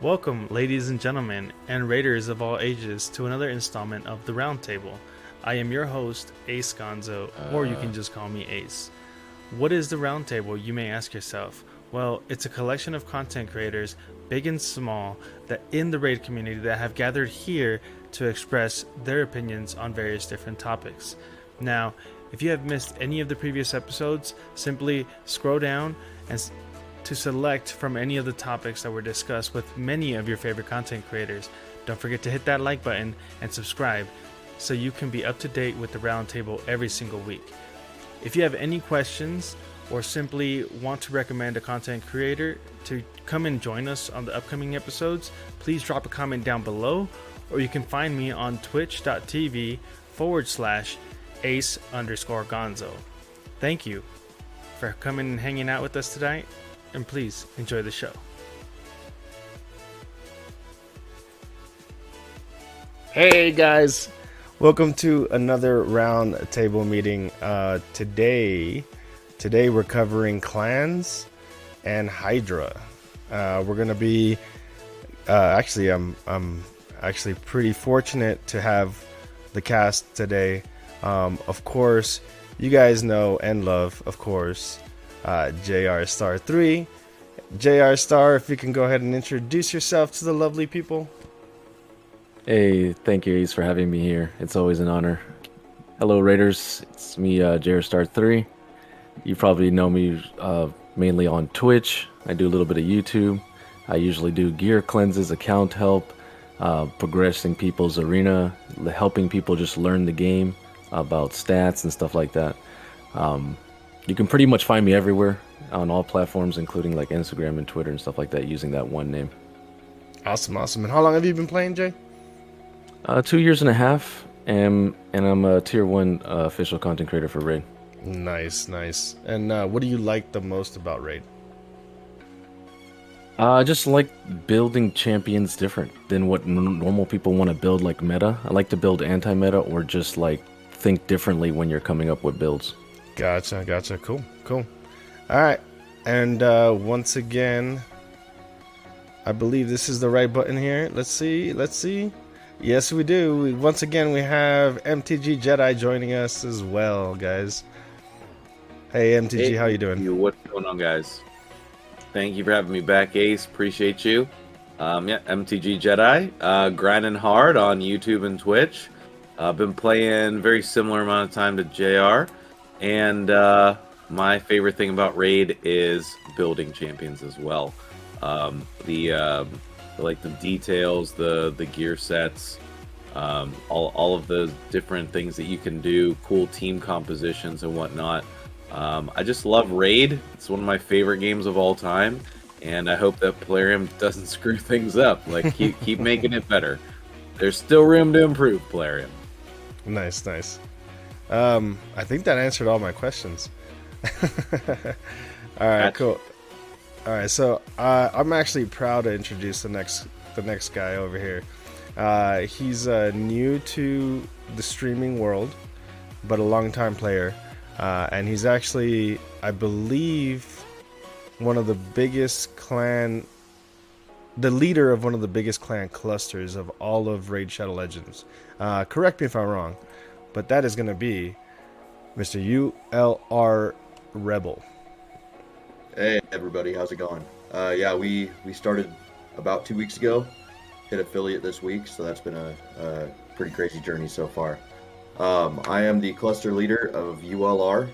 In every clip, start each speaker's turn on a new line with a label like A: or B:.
A: Welcome, ladies and gentlemen, and raiders of all ages, to another installment of The Roundtable. I am your host, Ace Gonzo, or you can just call me Ace. What is The Roundtable, you may ask yourself? Well, it's a collection of content creators, big and small, that in the raid community that have gathered here to express their opinions on various different topics. Now, if you have missed any of the previous episodes, simply scroll down and to select from any of the topics that were discussed with many of your favorite content creators. Don't forget to hit that like button and subscribe so you can be up to date with the roundtable every single week. If you have any questions or simply want to recommend a content creator to come and join us on the upcoming episodes, please drop a comment down below, or you can find me on twitch.tv/ace_gonzo. Thank you for coming and hanging out with us tonight, and please enjoy the show.
B: Hey guys, welcome to another round table meeting. Today we're covering clans and Hydra. We're gonna be I'm actually pretty fortunate to have the cast today. Of course, you guys know and love, of course, JR Star 3. JR Star, if you can go ahead and introduce yourself to the lovely people.
C: Hey, thank you, Ace, for having me here. It's always an honor. Hello, Raiders. It's me, JR Star 3. You probably know me mainly on Twitch. I do a little bit of YouTube. I usually do gear cleanses, account help, progressing people's arena, helping people just learn the game about stats and stuff like that. You can pretty much find me everywhere on all platforms, including like Instagram and Twitter and stuff like that, using that one name.
B: Awesome. And how long have you been playing, Jay?
C: 2 years and a half, and I'm a tier 1 official content creator for Raid.
B: Nice. And what do you like the most about Raid?
C: I just like building champions different than what normal people want to build, like meta. I like to build anti-meta or just like think differently when you're coming up with builds.
B: Gotcha. Cool. All right. And once again, I believe this is the right button here. Let's see. Yes, we do. Once again, we have MtGJedi joining us as well, guys. Hey, MTG,
D: Hey,
B: how you doing?
D: what's going on, guys? Thank you for having me back, Ace. Appreciate you. MtGJedi, grinding hard on YouTube and Twitch. I've been playing very similar amount of time to JR, and my favorite thing about Raid is building champions as well. The details, the gear sets, all of the different things that you can do, cool team compositions and whatnot. I just love Raid. It's one of my favorite games of all time, and I hope that Plarium doesn't screw things up. Like keep making it better. There's still room to improve, Plarium.
B: Nice. I think that answered all my questions. All right, cool. All right, so I'm actually proud to introduce the next guy over here. He's new to the streaming world, but a long-time player, and he's actually, I believe, one of the biggest the leader of one of the biggest clan clusters of all of Raid Shadow Legends. Correct me if I'm wrong, but that is going to be Mr. ULR Rebel.
E: Hey everybody, how's it going? Yeah, we started about 2 weeks ago, hit affiliate this week, so that's been a pretty crazy journey so far. I am the cluster leader of ULR.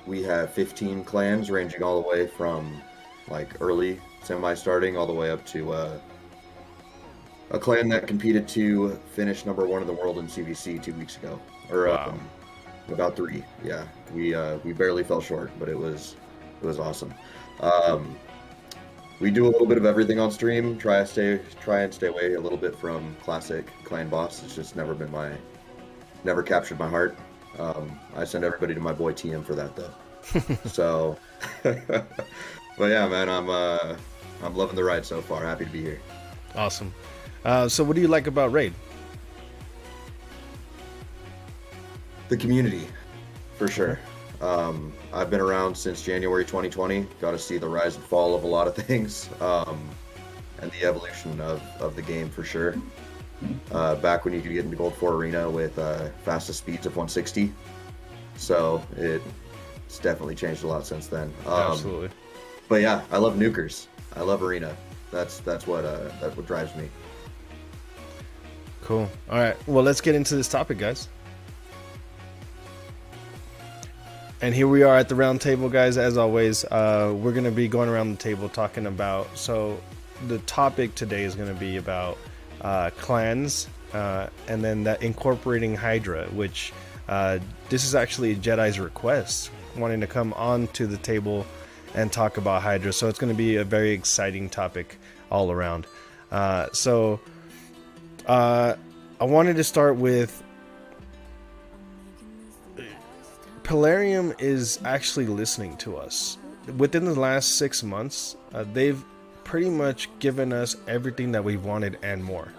E: We have 15 clans ranging all the way from like early semi-starting all the way up to a clan that competed to finish #1 in the world in CVC 2 weeks ago, or
B: Wow.
E: about 3. Yeah, we barely fell short, but it was awesome. We do a little bit of everything on stream. Try and stay away a little bit from classic clan boss. It's just never captured my heart. I send everybody to my boy TM for that though. So, but yeah, man, I'm loving the ride so far. Happy to be here.
B: Awesome. So what do you like about Raid?
E: The community, for sure. I've been around since January 2020. Got to see the rise and fall of a lot of things. and the evolution of the game for sure. Back when you could get into Gold 4 Arena with fastest speeds of 160. So it's definitely changed a lot since then.
B: Absolutely.
E: But yeah, I love nukers. I love Arena. That's what drives me.
B: Cool. All right. Well, let's get into this topic, guys. And here we are at the round table, guys. As always, we're going to be going around the table talking about. So the topic today is going to be about clans, and then that incorporating Hydra, which this is actually Jedi's request, wanting to come onto the table and talk about Hydra. So it's going to be a very exciting topic all around. So I wanted to start with Polarium is actually listening to us. Within the last 6 months, they've pretty much given us everything that we wanted and more.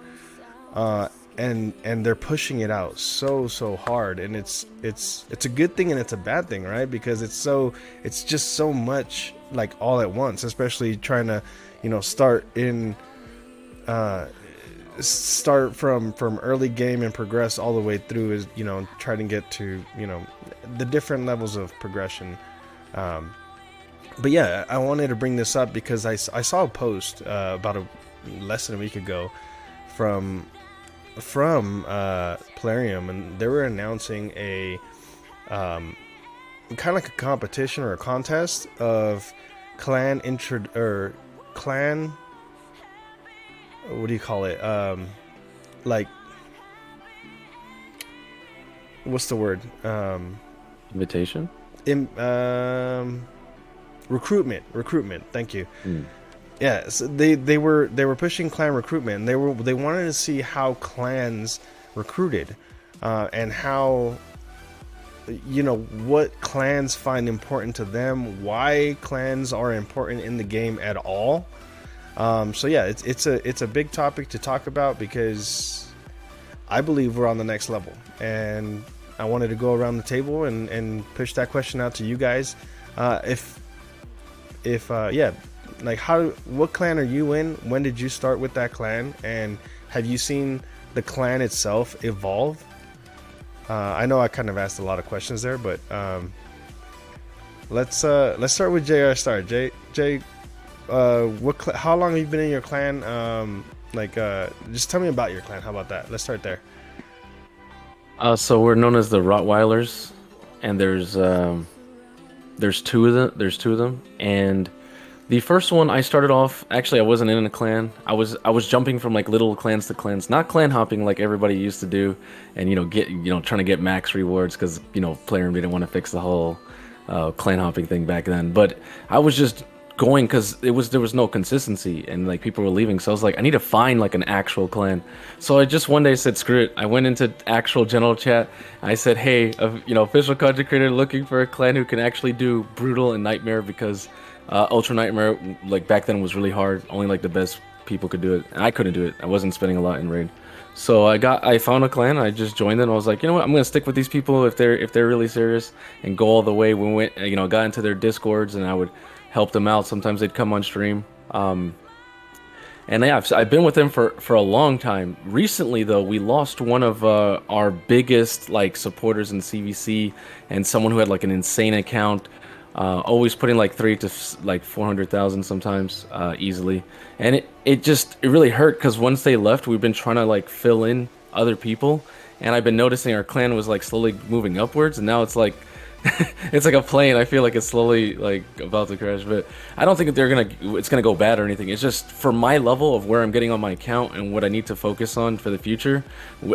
B: And they're pushing it out so hard, and it's a good thing and it's a bad thing, right? Because it's just so much, like, all at once, especially trying to, start from early game and progress all the way through, is try to get to the different levels of progression. But yeah, I wanted to bring this up because I saw a post about less than a week ago from Polarium, and they were announcing a kind of like a competition or a contest of clan what do you call it, like, what's the word,
C: Invitation?
B: Recruitment, thank you. Yeah, so they were pushing clan recruitment, and they wanted to see how clans recruited, and how, what clans find important to them, why clans are important in the game at all. So yeah, it's a big topic to talk about, because I believe we're on the next level, and I wanted to go around the table and push that question out to you guys. Like, what clan are you in? When did you start with that clan? And have you seen the clan itself evolve? I know I kind of asked a lot of questions there, but let's start with JR Star. Jay, how long have you been in your clan? Just tell me about your clan. How about that? Let's start there.
C: So we're known as the Rottweilers, and there's two of them, and the first one I started off, actually I wasn't in a clan. I was jumping from like little clans to clans, not clan hopping like everybody used to do, and trying to get max rewards, because Polarium didn't want to fix the whole clan hopping thing back then. But I was just going because there was no consistency, and like people were leaving, so I was like, I need to find like an actual clan. So I just one day said, screw it. I went into actual general chat. I said, hey, official content creator looking for a clan who can actually do brutal and nightmare, because Ultra Nightmare, like, back then was really hard. Only like the best people could do it, and I couldn't do it. I wasn't spending a lot in raid. So I found a clan. I just joined it, and I was like, you know what, I'm gonna stick with these people if they're really serious, and go all the way. We went, got into their discords, and I would help them out. Sometimes they'd come on stream. And yeah, I've been with them for a long time. Recently, though, we lost one of our biggest like supporters in CVC, and someone who had like an insane account. Always putting like 300 to like 400,000 sometimes easily, and it really hurt, because once they left, we've been trying to like fill in other people, and I've been noticing our clan was like slowly moving upwards, and now it's like it's like a plane. I feel like it's slowly like about to crash, but I don't think it's gonna go bad or anything. It's just for my level of where I'm getting on my account and what I need to focus on for the future.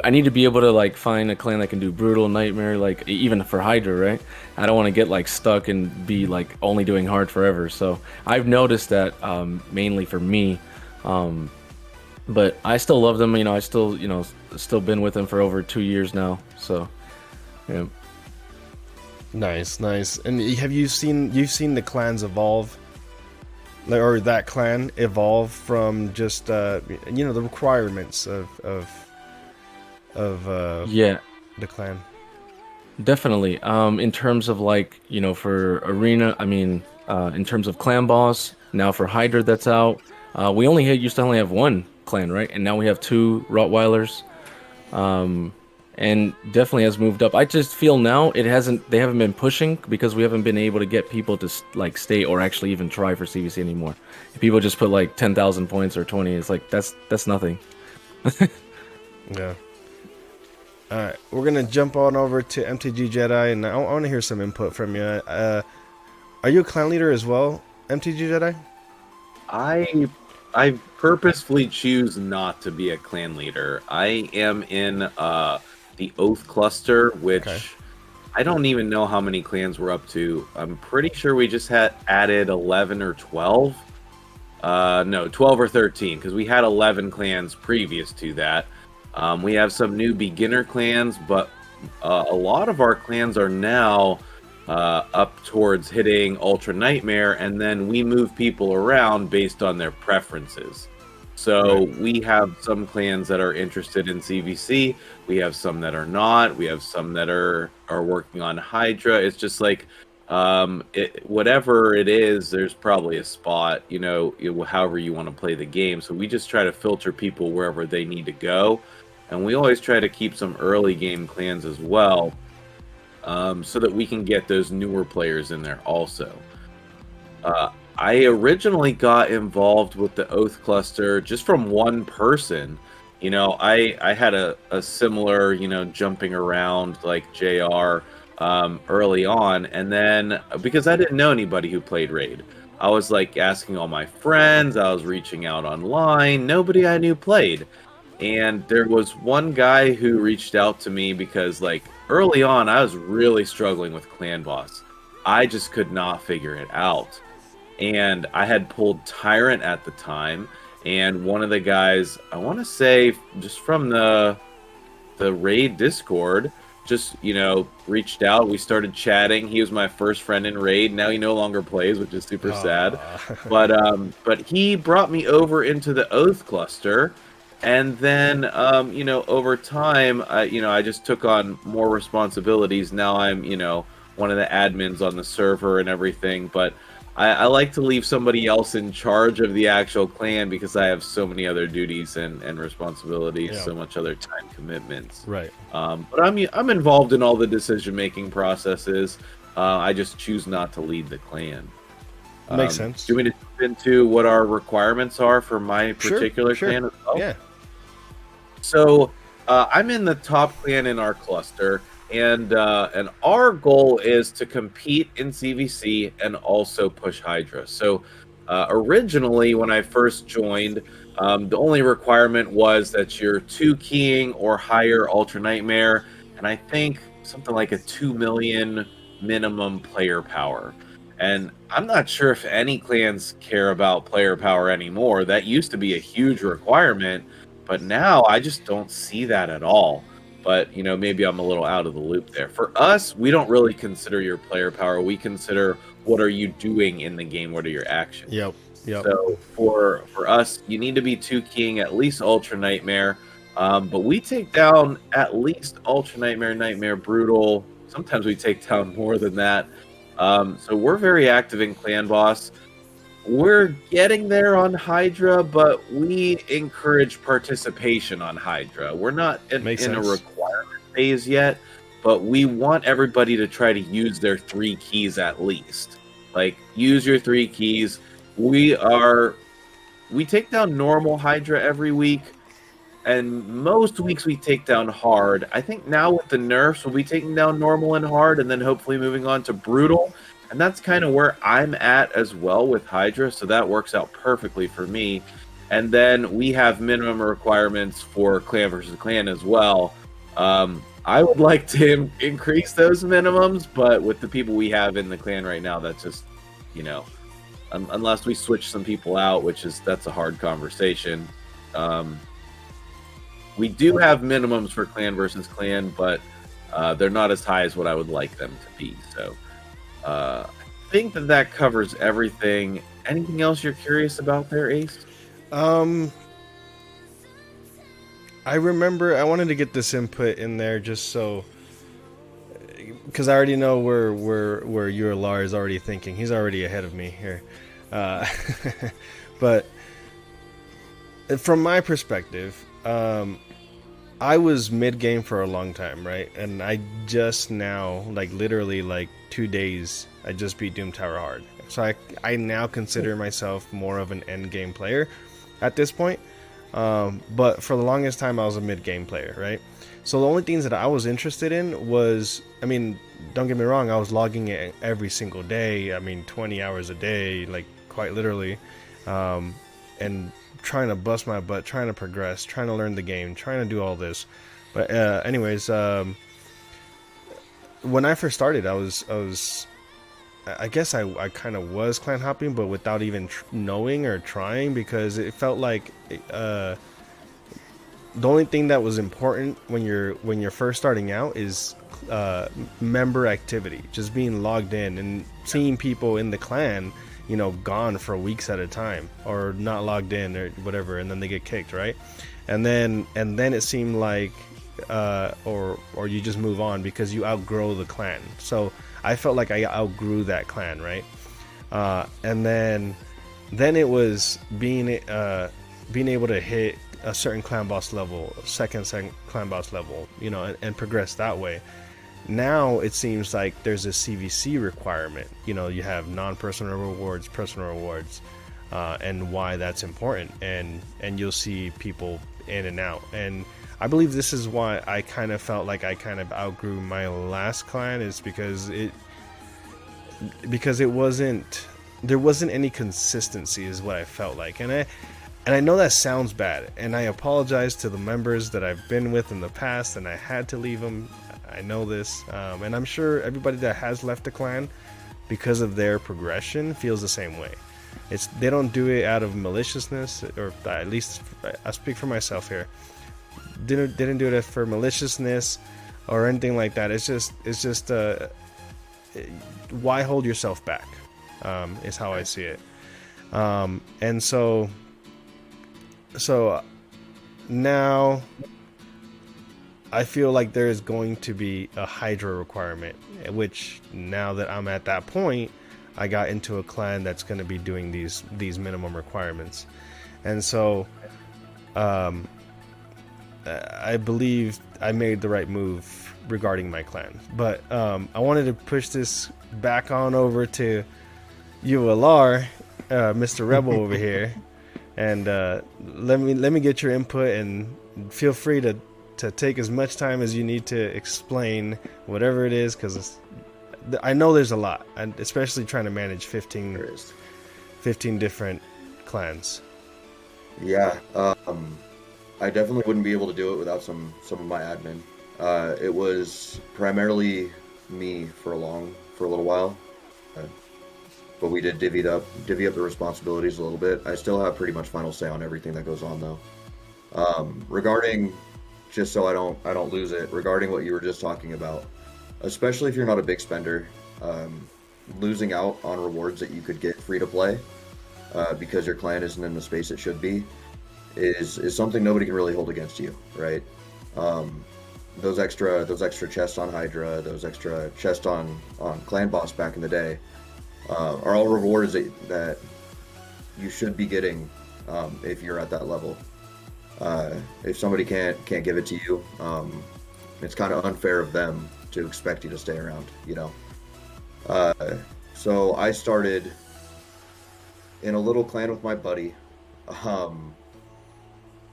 C: I need to be able to like find a clan that can do brutal, nightmare, like even for Hydra, right? I don't want to get like stuck and be like only doing hard forever. So I've noticed that mainly for me, but I still love them. I still been with them for over 2 years now. So yeah.
B: Nice. And have you've seen the clans evolve, or that clan evolve from just the requirements of
C: yeah,
B: the clan?
C: Definitely. In terms of like, for arena, in terms of clan boss, now for Hydra that's out, We used to only have one clan, right? And now we have two Rottweilers. And definitely has moved up. I just feel now they haven't been pushing because we haven't been able to get people to like stay or actually even try for CVC anymore. If people just put like 10,000 points or 20, it's like that's nothing.
B: Yeah. All right, we're gonna jump on over to MtGJedi, and I want to hear some input from you. Are you a clan leader as well, MtGJedi?
D: I purposefully choose not to be a clan leader. I am in the Oath cluster, which I don't even know how many clans we're up to. I'm pretty sure we just had added 11 or 12. No, 12 or 13, because we had 11 clans previous to that. We have some new beginner clans, but a lot of our clans are now up towards hitting Ultra Nightmare, and then we move people around based on their preferences. So we have some clans that are interested in CVC. We have some that are not. We have some that are working on Hydra. It's just like whatever it is, there's probably a spot, however you want to play the game. So we just try to filter people wherever they need to go. And we always try to keep some early game clans as well, so that we can get those newer players in there also. I originally got involved with the Oath cluster just from one person. I had a similar, jumping around like JR early on. And then because I didn't know anybody who played Raid, I was like asking all my friends, I was reaching out online, nobody I knew played. And there was one guy who reached out to me because like early on, I was really struggling with Clan Boss. I just could not figure it out. And I had pulled Tyrant at the time, and one of the guys, I want to say just from the Raid Discord, just, reached out. We started chatting. He was my first friend in Raid. Now he no longer plays, which is super sad. But he brought me over into the Oath cluster. And then, over time, I just took on more responsibilities. Now I'm, one of the admins on the server and everything. But I like to leave somebody else in charge of the actual clan because I have so many other duties and responsibilities, so much other time commitments.
B: Right.
D: But I'm involved in all the decision-making processes. I just choose not to lead the clan.
B: Makes sense.
D: Do we need to jump into what our requirements are for my particular clan as well?
B: Yeah.
D: So I'm in the top clan in our cluster, and our goal is to compete in CVC and also push Hydra. So originally, when I first joined, the only requirement was that you're 2 keying or higher Ultra Nightmare, and I think something like a 2 million minimum player power. And I'm not sure if any clans care about player power anymore. That used to be a huge requirement. But now I just don't see that at all. But, maybe I'm a little out of the loop there. For us, we don't really consider your player power. We consider what are you doing in the game? What are your actions?
B: Yep.
D: So for us, you need to be 2 keying at least Ultra Nightmare. But we take down at least Ultra Nightmare, Nightmare Brutal. Sometimes we take down more than that. So we're very active in Clan Boss. We're getting there on Hydra, but we encourage participation on Hydra. We're not in a requirement phase yet, but we want everybody to try to use their 3 keys at least. Like, use your 3 keys. We take down normal Hydra every week, and most weeks we take down hard. I think now with the nerfs, we'll be taking down normal and hard, and then hopefully moving on to brutal. And that's kind of where I'm at as well with Hydra, so that works out perfectly for me. And then we have minimum requirements for clan versus clan as well. I would like to increase those minimums, but with the people we have in the clan right now, that's just, unless we switch some people out, that's a hard conversation. We do have minimums for clan versus clan, but they're not as high as what I would like them to be, so... I think that covers everything. Anything else you're curious about there, Ace?
B: I remember I wanted to get this input in there just so, because I already know where ULR is already thinking. He's already ahead of me here. But from my perspective, I was mid game for a long time, right? And I just now, like literally like 2 days, I just beat Doom Tower hard. So I now consider myself more of an end game player at this point. But for the longest time, I was a mid game player, right? So the only things that I was interested in was, I mean, don't get me wrong, I was logging it every single day. I mean, 20 hours a day, like quite literally, and trying to bust my butt, trying to progress, trying to learn the game, trying to do all this. But anyways, when I first started, I guess I kind of was clan hopping, but without even knowing or trying, because it felt like the only thing that was important when you're first starting out is member activity, just being logged in and seeing people in the clan, you know, gone for weeks at a time or not logged in or whatever, and then they get kicked, right? And then it seemed like or you just move on because you outgrow the clan. So I felt like I outgrew that clan, right? And then it was being able to hit a certain clan boss level, second clan boss level, you know, and progress that way. Now it seems like there's a CVC requirement. You know, you have non-personal rewards, personal rewards, and why that's important. And you'll see people in and out. And I believe this is why I kind of felt like I kind of outgrew my last clan, is because there wasn't any consistency, is what I felt like. And I know that sounds bad, and I apologize to the members that I've been with in the past, and I had to leave them. I know this, and I'm sure everybody that has left the clan because of their progression feels the same way. They don't do it out of maliciousness, or at least I speak for myself here. Didn't do it for maliciousness or anything like that. It's just why hold yourself back? Is how I see it. And so now I feel like there is going to be a Hydra requirement, which now that I'm at that point, I got into a clan that's going to be doing these minimum requirements. And so I believe I made the right move regarding my clan. But I wanted to push this back on over to ULR, Mr. Rebel over here, and let me get your input, and feel free to take as much time as you need to explain whatever it is, because I know there's a lot, and especially trying to manage 15 different clans.
E: Yeah, I definitely wouldn't be able to do it without some of my admin. It was primarily me for a little while, but we did divvy up the responsibilities a little bit. I still have pretty much final say on everything that goes on, though. Regarding, just so I don't lose it, regarding what you were just talking about, especially if you're not a big spender, losing out on rewards that you could get free to play because your clan isn't in the space it should be is something nobody can really hold against you, right? Those extra chests on Hydra, those extra chests on Clan Boss back in the day, are all rewards that you should be getting if you're at that level. If somebody can't give it to you, it's kind of unfair of them to expect you to stay around, you know. So I started in a little clan with my buddy.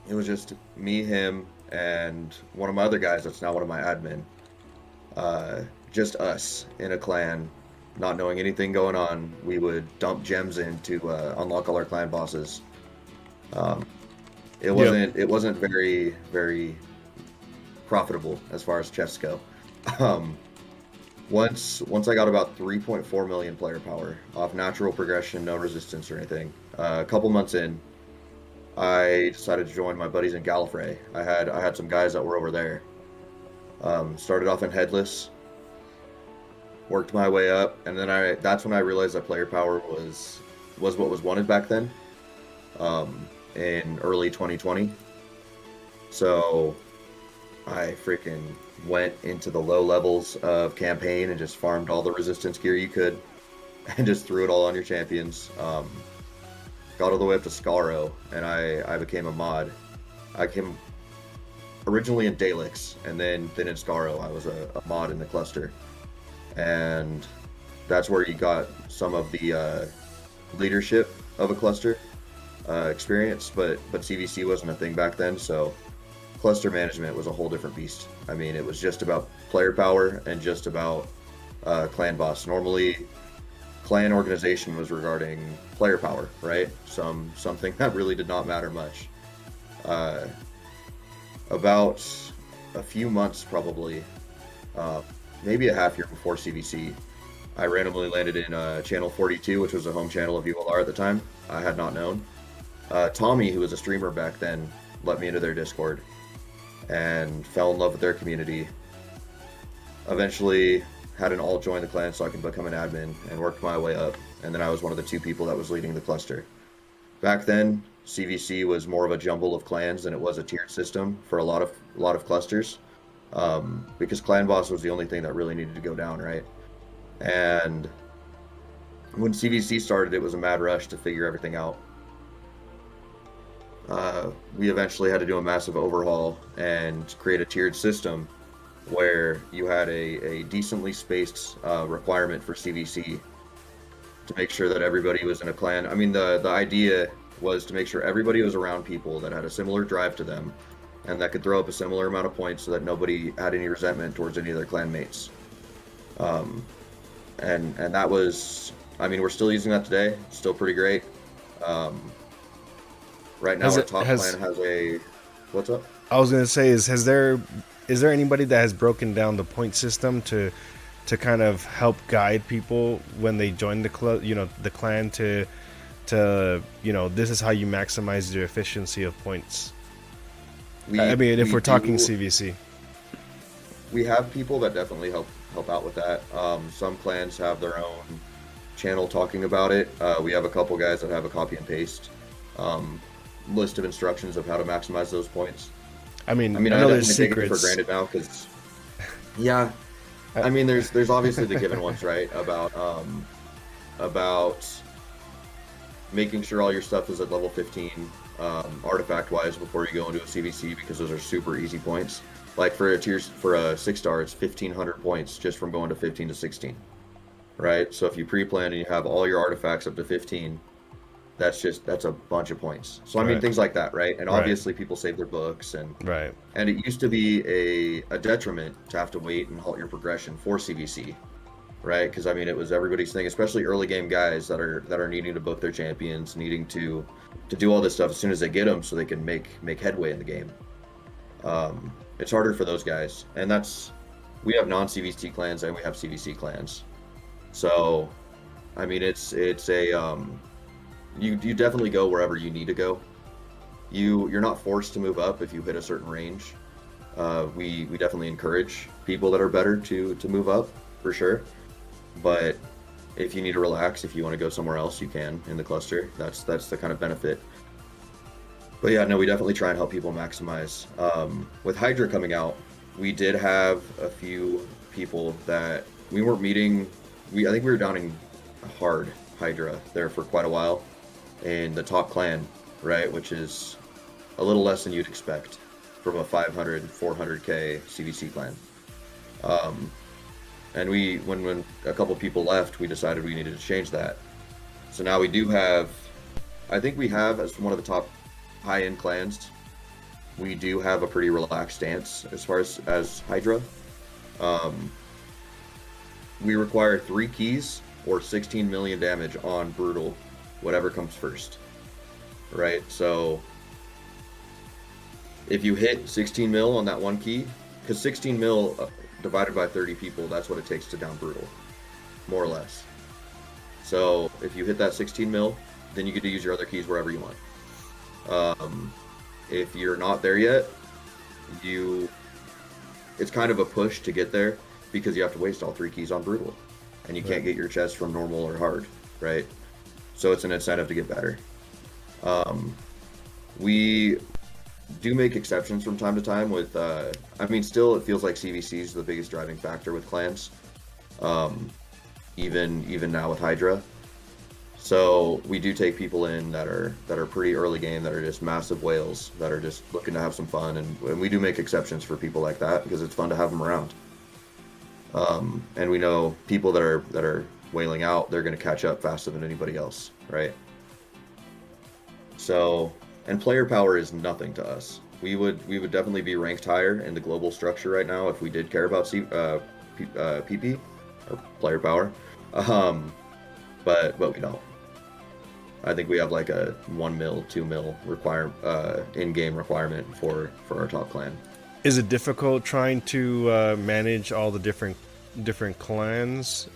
E: It was just me, him, and one of my other guys that's now one of my admin. Just us in a clan, not knowing anything going on. We would dump gems in to unlock all our clan bosses. It wasn't very, very profitable as far as chests go. Once I got about 3.4 million player power off natural progression, no resistance or anything, a couple months in, I decided to join my buddies in Gallifrey. I had some guys that were over there. Started off in Headless, worked my way up, and then that's when I realized that player power was what was wanted back then, in early 2020. So I freaking went into the low levels of campaign and just farmed all the resistance gear you could and just threw it all on your champions. got all the way up to Scaro, and I became a mod. I came originally in Dalix, and then in Scaro I was a mod in the cluster, and that's where you got some of the leadership of a cluster experience. But CVC wasn't a thing back then, so cluster management was a whole different beast. I mean, it was just about player power and just about clan boss. Normally, clan organization was regarding player power, right? Something that really did not matter much. About a few months, probably, maybe a half year before CVC, I randomly landed in channel 42, which was a home channel of ULR at the time. I had not known. Tommy, who was a streamer back then, let me into their Discord and fell in love with their community. Eventually had an alt join the clan so I could become an admin, and worked my way up, and then I was one of the 2 people that was leading the cluster. Back then, CVC was more of a jumble of clans than it was a tiered system for a lot of clusters, because clan boss was the only thing that really needed to go down, right? And when CVC started, it was a mad rush to figure everything out. We eventually had to do a massive overhaul and create a tiered system where you had a decently spaced requirement for CVC to make sure that everybody was in a clan. I mean, the idea was to make sure everybody was around people that had a similar drive to them and that could throw up a similar amount of points so that nobody had any resentment towards any of their clan mates. And that was, I mean, we're still using that today. It's still pretty great. Right now, our top clan has a... What's up?
B: I was gonna say, is there anybody that has broken down the point system to kind of help guide people when they join the club, the clan, to this is how you maximize your efficiency of points? If we're talking CVC,
E: we have people that definitely help out with that. Some clans have their own channel talking about it. We have a couple guys that have a copy and paste list of instructions of how to maximize those points. I know there's secrets. Take it for granted now because, yeah, I mean, there's obviously the given ones, right? About making sure all your stuff is at level 15 artifact wise before you go into a CVC, because those are super easy points. Like for a 6-star, it's 1,500 points just from going to 15 to 16, right? So if you pre-plan and you have all your artifacts up to 15, that's a bunch of points. So I mean, things like that, right? And obviously people save their books, and and it used to be a detriment to have to wait and halt your progression for CVC, right? Because I mean, it was everybody's thing, especially early game guys that are needing to book their champions, needing to do all this stuff as soon as they get them so they can make headway in the game. It's harder for those guys, and we have non-CVC clans and we have CVC clans. So I mean, it's a you definitely go wherever you need to go. You're not forced to move up if you hit a certain range. We definitely encourage people that are better to move up for sure. But if you need to relax, if you want to go somewhere else, you can in the cluster. That's the kind of benefit. But yeah, no, we definitely try and help people maximize. With Hydra coming out, we did have a few people that we weren't meeting. I think we were downing hard Hydra there for quite a while in the top clan, right, which is a little less than you'd expect from a 500 400k CVC clan. And when a couple people left, we decided we needed to change that. So now we do have, I think we have, as one of the top high-end clans, we do have a pretty relaxed stance as far as Hydra. We require 3 keys or 16 million damage on Brutal, whatever comes first, right? So if you hit 16 mil on that one key, because 16 mil divided by 30 people, that's what it takes to down Brutal, more or less. So if you hit that 16 mil, then you get to use your other keys wherever you want. If you're not there yet, it's kind of a push to get there, because you have to waste all 3 keys on Brutal, and you can't get your chest from normal or hard, right? So it's an incentive to get better. We do make exceptions from time to time with, still it feels like CVC is the biggest driving factor with clans, even now with Hydra. So we do take people in that are pretty early game, that are just massive whales, that are just looking to have some fun, and we do make exceptions for people like that because it's fun to have them around. And we know people that are whaling out, they're going to catch up faster than anybody else, right? So, and player power is nothing to us. We would definitely be ranked higher in the global structure right now if we did care about PP or player power, but we don't. I think we have like a 1 mil, 2 mil in-game requirement for our top clan.
B: Is it difficult trying to manage all the different clans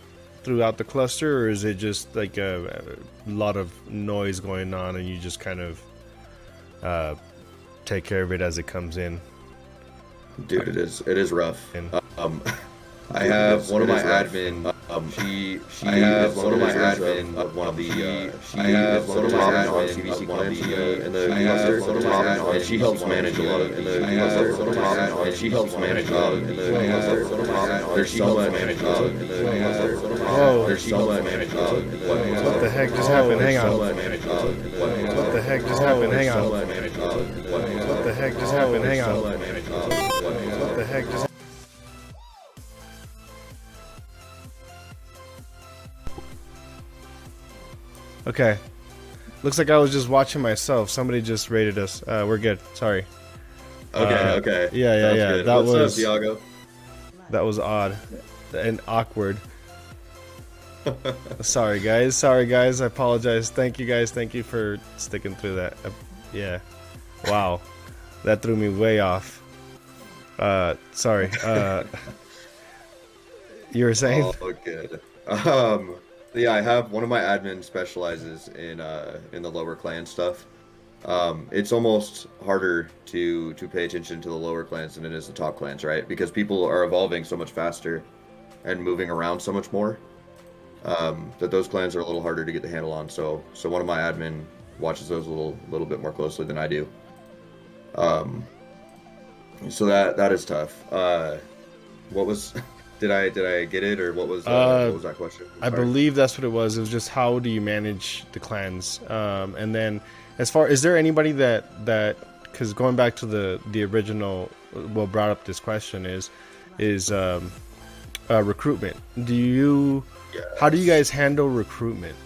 B: throughout the cluster, or is it just like a lot of noise going on and you just kind of take care of it as it comes in?
E: Dude, it is rough. I have one of my admin. She is one of my admin of one of the. She is one of my admin CBC clans in the cluster, and she helps manage a lot of in the cluster, and she helps manage a lot in the cluster. There's so much management in the cluster. There's so much management.
B: What the heck just happened? Hang on. What the heck just happened? Hang on. What the heck just happened? Hang on. What the heck just. Okay. Looks like I was just watching myself. Somebody just raided us. We're good. Sorry.
E: Okay.
B: Yeah.
E: Good.
B: That
E: What's
B: was
E: up, Diago?
B: That was odd and awkward. Sorry guys. I apologize. Thank you guys. Thank you for sticking through that. Yeah. Wow. That threw me way off. Sorry. You were saying?
E: Oh, good. Yeah, I have one of my admins specializes in the lower clan stuff. It's almost harder to pay attention to the lower clans than it is the top clans, right? Because people are evolving so much faster and moving around so much more, that those clans are a little harder to get the handle on. So one of my admin watches those a little bit more closely than I do. So that is tough. What was? Did I get it, or what was that question?
B: I believe that's what it was. It was just how do you manage the clans, and then as far is there anybody that because going back to the original what brought up this question is recruitment. How do you guys handle recruitment?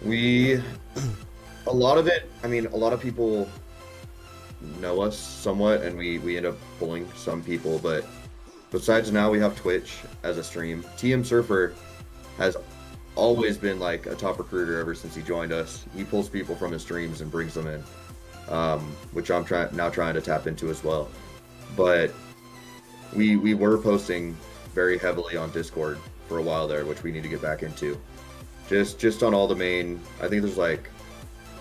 E: A lot of it. I mean, a lot of people know us somewhat, and we end up pulling some people, but. Besides now we have Twitch as a stream. TM Surfer has always been like a top recruiter ever since he joined us. He pulls people from his streams and brings them in, which I'm trying to tap into as well. But we were posting very heavily on Discord for a while there, which we need to get back into. Just on all the main, I think there's like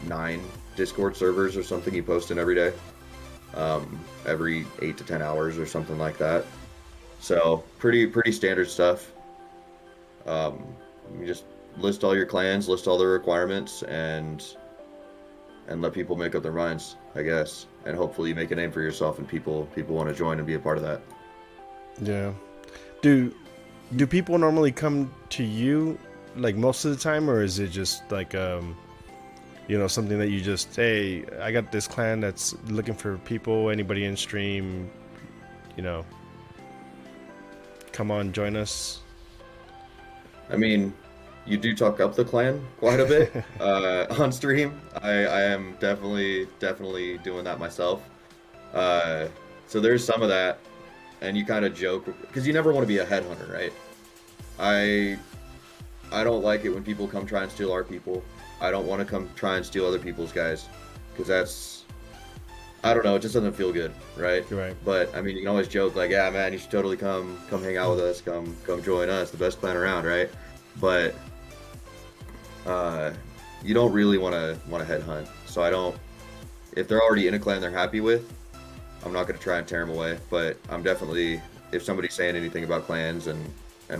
E: 9 Discord servers or something you post in every day, every 8 to 10 hours or something like that. So pretty standard stuff. You just list all your clans, list all the requirements, and let people make up their minds, I guess. And hopefully you make a name for yourself, and people want to join and be a part of that.
B: Yeah. Do people normally come to you like most of the time, or is it just like something that you just, hey, I got this clan that's looking for people, anybody in stream, come on, join us?
E: I mean, you do talk up the clan quite a bit on stream. I am definitely doing that myself. So there's some of that, and you kind of joke because you never want to be a headhunter, right? I don't like it when people come try and steal our people. I don't want to come try and steal other people's guys, because that's, I don't know, it just doesn't feel good, right?
B: You're right.
E: But I mean, you can always joke like, yeah, man, you should totally come hang out with us, come join us, the best clan around, right? But you don't really want to headhunt. So I don't. If they're already in a clan they're happy with, I'm not going to try and tear them away. But I'm definitely, if somebody's saying anything about clans and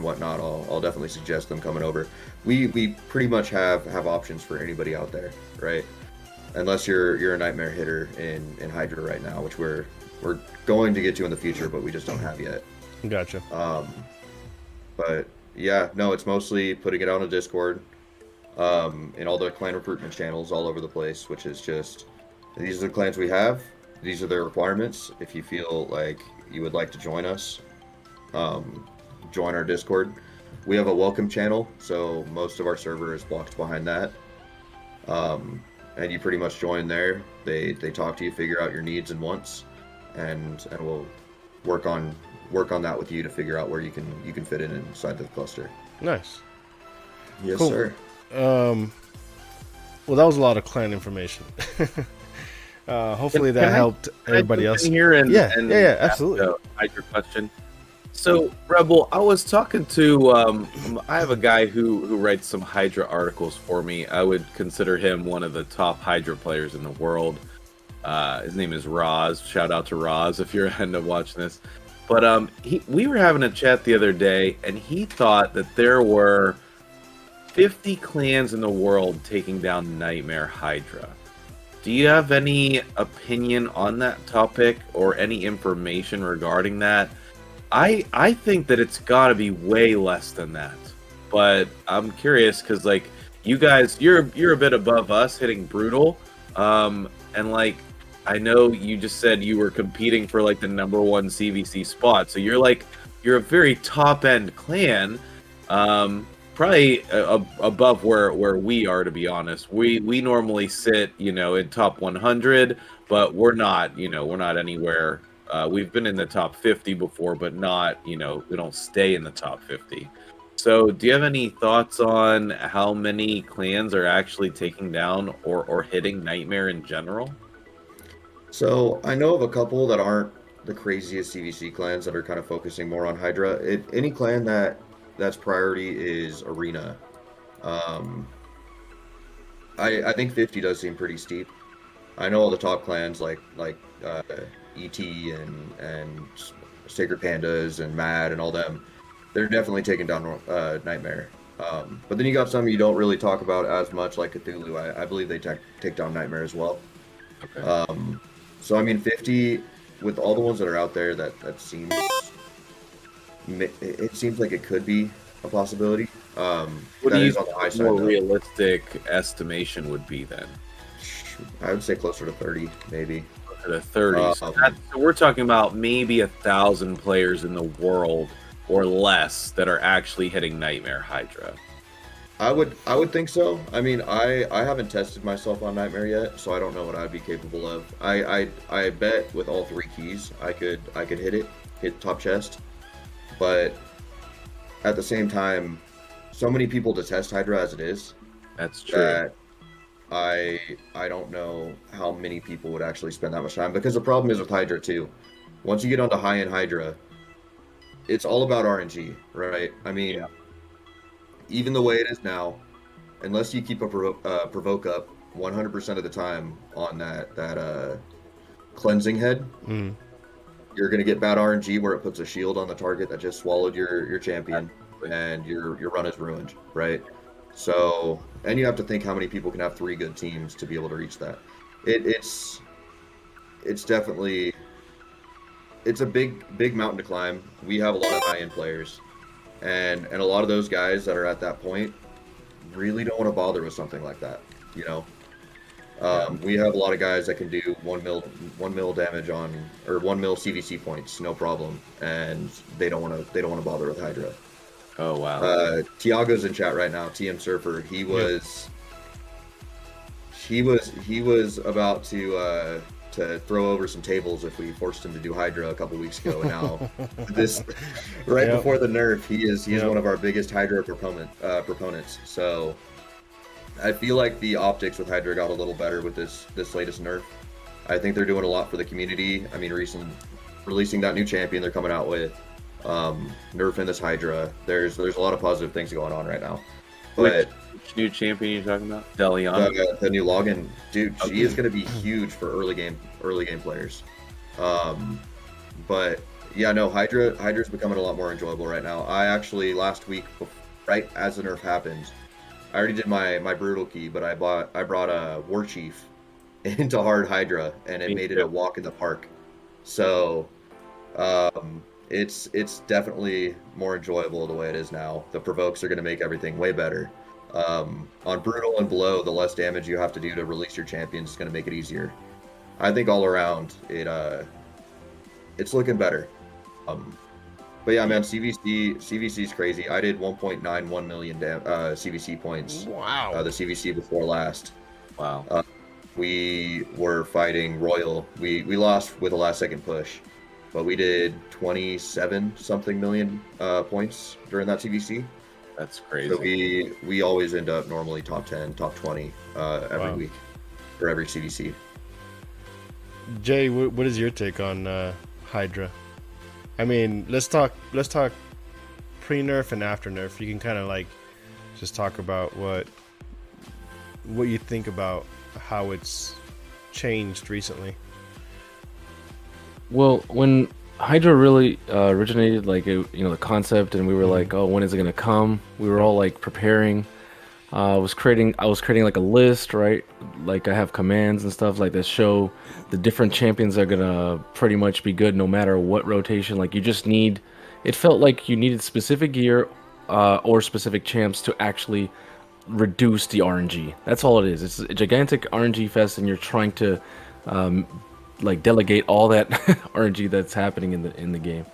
E: whatnot, I'll definitely suggest them coming over. We pretty much have options for anybody out there, right? Unless you're a nightmare hitter in Hydra right now, which we're going to get to in the future, but we just don't have yet.
B: Gotcha.
E: But yeah, no, it's mostly putting it on a Discord, in all the clan recruitment channels all over the place, which is just, these are the clans we have, these are their requirements. If you feel like you would like to join us, join our Discord. We have a welcome channel, so most of our server is blocked behind that. And you pretty much join there. They talk to you, figure out your needs and wants, and we'll work on that with you to figure out where you can fit in inside the cluster.
B: Nice.
E: Yes,
B: Cool.
E: sir.
B: Well, that was a lot of clan information. Hopefully that helped everybody else.
D: Here and,
B: Yeah,
D: and
B: absolutely.
D: ask a Hydra question. So, Rebel, I was talking to, I have a guy who writes some Hydra articles for me. I would consider him one of the top Hydra players in the world. His name is Roz. Shout out to Roz if you're end up watching this. But we were having a chat the other day, and he thought that there were 50 clans in the world taking down Nightmare Hydra. Do you have any opinion on that topic or any information regarding that? I think that it's got to be way less than that, but I'm curious because like you guys, you're a bit above us hitting brutal, and like I know you just said you were competing for like the #1 CVC spot, so you're a very top end clan, probably above where we are, to be honest. We normally sit in top 100, but we're not anywhere. We've been in the top 50 before, but not, we don't stay in the top 50. So do you have any thoughts on how many clans are actually taking down or hitting Nightmare in general?
E: So I know of a couple that aren't the craziest CVC clans that are kind of focusing more on Hydra. Any clan that's priority is Arena. I think 50 does seem pretty steep. I know all the top clans like ET and Sacred Pandas and Mad and all them. They're definitely taking down Nightmare. But then you got some you don't really talk about as much, like Cthulhu. I believe they take down Nightmare as well.
D: Okay.
E: So I mean, 50 with all the ones that are out there, that seems it seems like it could be a possibility.
D: What do you think a more realistic estimation would be then?
E: I would say closer to 30, maybe.
D: To the 30s. So we're talking about maybe 1,000 players in the world or less that are actually hitting Nightmare Hydra.
E: I would think so. I mean, I haven't tested myself on Nightmare yet, so I don't know what I'd be capable of. I bet with all 3 keys I could hit top chest, but at the same time, so many people detest Hydra as it is.
D: That's true.
E: That I don't know how many people would actually spend that much time, because the problem is with Hydra too. Once you get onto high-end Hydra, it's all about RNG, right? I mean, even the way it is now, unless you keep a provoke up 100% of the time on that cleansing head, you're gonna get bad RNG where it puts a shield on the target that just swallowed your champion, and your run is ruined, right? So, and you have to think how many people can have 3 good teams to be able to reach that. It's definitely, it's a big mountain to climb. We have a lot of high-end players, and a lot of those guys that are at that point really don't want to bother with something like that, We have a lot of guys that can do 1 mil damage on, or 1 mil CVC points, no problem, and they don't want to bother with Hydra.
D: Oh wow.
E: Tiago's in chat right now. TM Surfer. He was about to throw over some tables if we forced him to do Hydra a couple weeks ago. And now before the nerf, he is one of our biggest Hydra proponents. So I feel like the optics with Hydra got a little better with this latest nerf. I think they're doing a lot for the community. I mean, releasing that new champion they're coming out with. Nerfing this Hydra. There's a lot of positive things going on right now. But
D: which new champion are you talking about? Deliana?
E: The new login, dude. She is going to be huge for early game players. But yeah, no, Hydra's becoming a lot more enjoyable right now. I actually last week, right as the nerf happened, I already did my brutal key, but I brought a War Chief into hard Hydra, and it made it a walk in the park. So it's definitely more enjoyable the way it is now. The provokes are going to make everything way better. On brutal and below, the less damage you have to do to release your champions is going to make it easier. I think all around it's looking better. But yeah, man, CVC is crazy. I did 1.91 million CVC points.
B: Wow.
E: The CVC before last.
D: Wow.
E: We were fighting Royal. We lost with a last second push, but we did 27 something million points during that CVC.
D: That's crazy.
E: So we always end up normally top 10, top 20 every week for every CVC.
B: Jay, what is your take on Hydra? I mean, let's talk pre-nerf and after nerf. You can kind of like just talk about what you think about how it's changed recently.
C: Well, when Hydra really originated, like the concept, and we were like, oh, when is it gonna come? We were all like preparing. I was creating like a list, right? Like I have commands and stuff like that show the different champions are gonna pretty much be good no matter what rotation. Like you just need, it felt like you needed specific gear or specific champs to actually reduce the RNG. That's all it is. It's a gigantic RNG fest, and you're trying to like delegate all that RNG that's happening in the game.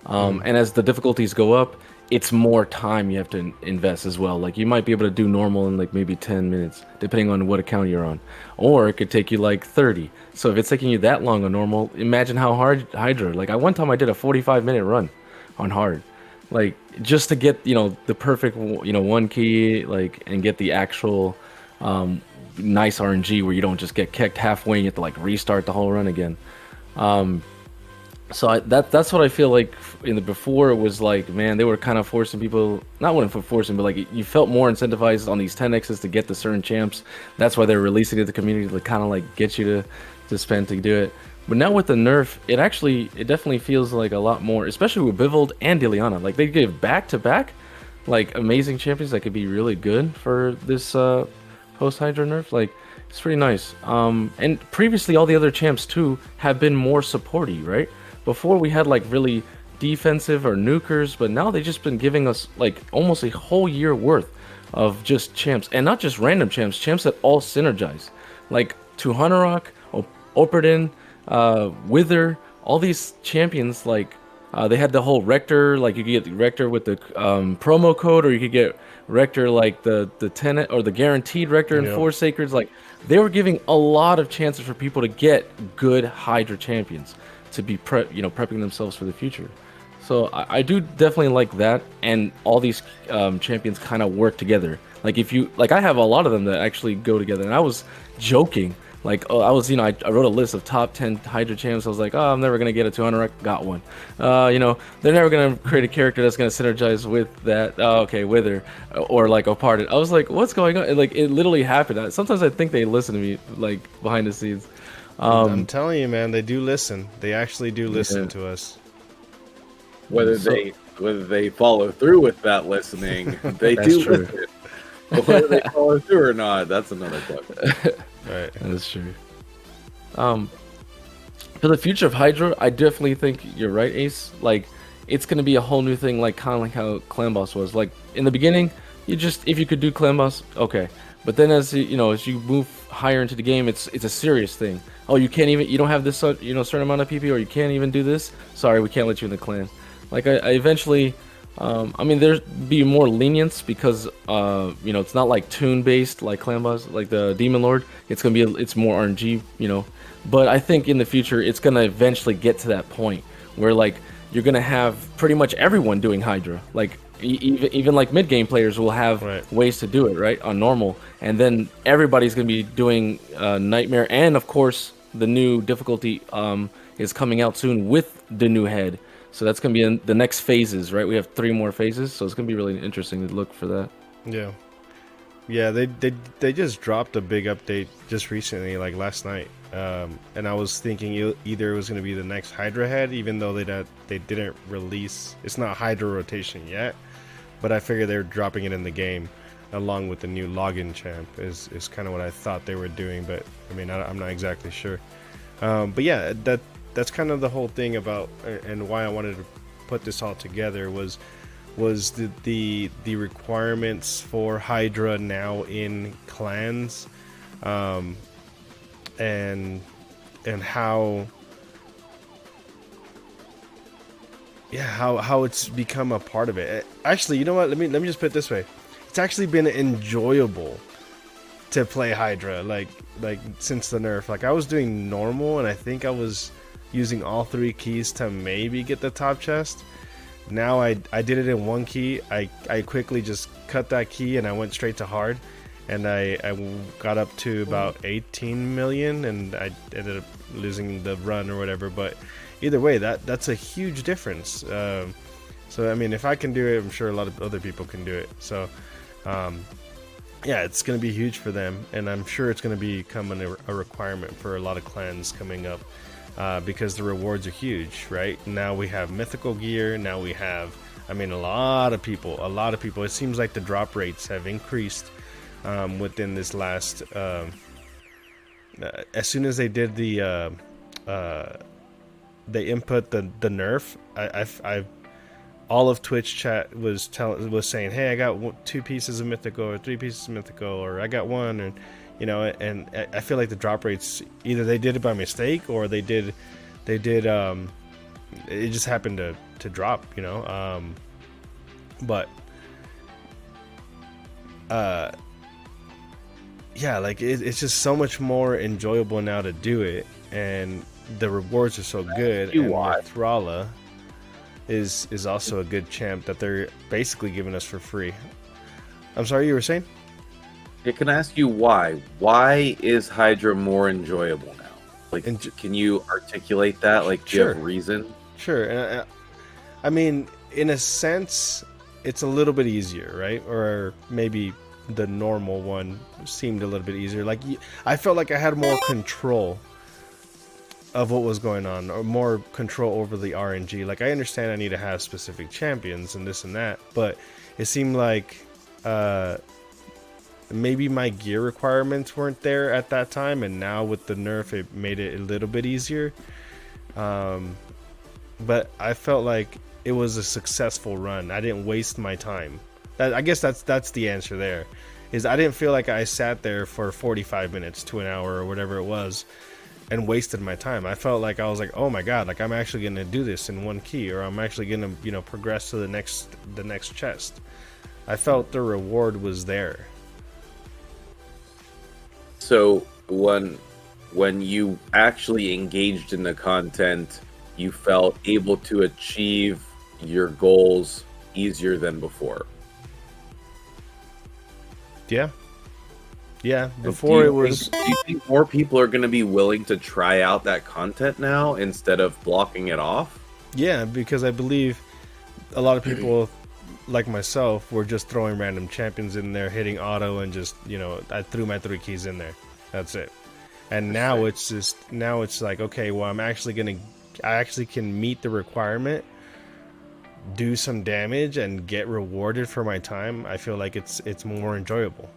C: And as the difficulties go up, it's more time you have to invest as well. Like you might be able to do normal in like maybe 10 minutes, depending on what account you're on, or it could take you like 30. So if it's taking you that long on normal, imagine how hard Hydra. Like one time I did a 45-minute run on hard, like just to get the perfect one key, like, and get the actual nice RNG where you don't just get kicked halfway and you have to like restart the whole run again. So that's what I feel like in the before. It was like, man, they were kind of forcing people, not one for forcing, but like you felt more incentivized on these 10x's to get the certain champs. That's why they're releasing it to the community to kind of like get you to spend to do it. But now with the nerf, it definitely feels like a lot more, especially with Bivold and Diliana. Like they give back-to-back like amazing champions that could be really good for this post Hydra nerf. Like it's pretty nice. And previously all the other champs too have been more supporty, right? Before we had like really defensive or nukers, but now they've just been giving us like almost a whole year worth of just champs, and not just random champs that all synergize. Like Tuhanarok, Operdin, Wither, all these champions, like they had the whole Rector, like you could get Rector with the promo code, or you could get Rector like the tenant or the guaranteed Rector and Four Sacreds. Like they were giving a lot of chances for people to get good Hydra champions to be prepping themselves for the future. So I do definitely like that, and all these champions kind of work together. Like if you I have a lot of them that actually go together, and I was joking. Like, I was, I wrote a list of top 10 Hydra champs. I was like, oh, I'm never going to get a 200, got one. They're never going to create a character that's going to synergize with that. Oh, okay, Wither, or like Oparded. I was like, what's going on? And, like, it literally happened. Sometimes I think they listen to me, like, behind the scenes.
B: I'm telling you, man, they do listen. They actually do listen to us.
D: Whether they follow through with that listening, they do listen. But whether they follow through or not, that's another question.
C: Right, that's true. For the future of Hydra, I definitely think you're right, Ace. Like, it's gonna be a whole new thing, like kind of like how Clan Boss was. Like in the beginning, if you could do Clan Boss, okay. But then as you move higher into the game, it's a serious thing. Oh, you don't have this certain amount of PP, or you can't even do this. Sorry, we can't let you in the clan. Like I eventually. There'd be more lenience because it's not like tune based like Clan Boss, like the Demon Lord. It's more RNG, But I think in the future it's gonna eventually get to that point where like you're gonna have pretty much everyone doing Hydra. Like even like mid game players will have ways to do it right on normal, and then everybody's gonna be doing Nightmare, and of course the new difficulty is coming out soon with the new head. So that's going to be in the next phases, right? We have 3 more phases, so it's going to be really interesting to look for that.
B: Yeah, they just dropped a big update just recently, like last night. And I was thinking either it was going to be the next Hydra head, even though they didn't release. It's not Hydra rotation yet, but I figured they were dropping it in the game along with the new login champ. Is kind of what I thought they were doing, but I mean I'm not exactly sure. But yeah, that's kind of the whole thing about, and why I wanted to put this all together was was the requirements for Hydra now in clans, and how how it's become a part of it. Actually, you know what? Let me just put it this way: it's actually been enjoyable to play Hydra, like since the nerf. Like I was doing normal, and I think I was using all 3 keys to maybe get the top chest. Now I did it in 1 key. I quickly just cut that key and I went straight to hard, and I got up to about 18 million, and I ended up losing the run or whatever. But either way, that's a huge difference. So I mean, if I can do it, I'm sure a lot of other people can do it. So yeah, it's going to be huge for them, and I'm sure it's going to become a requirement for a lot of clans coming up, because the rewards are huge, right? Now we have mythical gear. Now we have, I mean, a lot of people. It seems like the drop rates have increased within this last. As soon as they did they input the nerf, I all of Twitch chat was saying, hey, I got 2 pieces of mythical or 3 pieces of mythical, or I got 1, and you know, and I feel like the drop rates, either they did it by mistake or they did it just happened to drop, you know. But yeah, like it's just so much more enjoyable now to do it, and the rewards are so good. And Thrala is also a good champ that they're basically giving us for free. I'm sorry, you were saying?
D: Yeah, can I ask you why? Why is Hydra more enjoyable now? Like, can you articulate that? Like, do you have a reason?
B: Sure. And I mean, in a sense, it's a little bit easier, right? Or maybe the normal one seemed a little bit easier. Like, I felt like I had more control of what was going on, or more control over the RNG. Like, I understand I need to have specific champions and this and that, but it seemed like maybe my gear requirements weren't there at that time, and now with the nerf it made it a little bit easier. But I felt like it was a successful run. I didn't waste my time. I guess that's the answer there, is I didn't feel like I sat there for 45 minutes to an hour or whatever it was and wasted my time. I felt like I was like, oh my god, like I'm actually gonna do this in 1 key, or I'm actually gonna, you know, progress to the next chest. I felt the reward was there.
D: So when you actually engaged in the content, you felt able to achieve your goals easier than before. Yeah, before it was. Do you think more people are going to be willing to try out that content now instead of blocking it off?
B: Yeah, because I believe a lot of people like myself were just throwing random champions in there, hitting auto, and just, you know, I threw my 3 keys in there. That's it. And now it's like, okay, well, I actually can meet the requirement, do some damage, and get rewarded for my time. I feel like it's more enjoyable.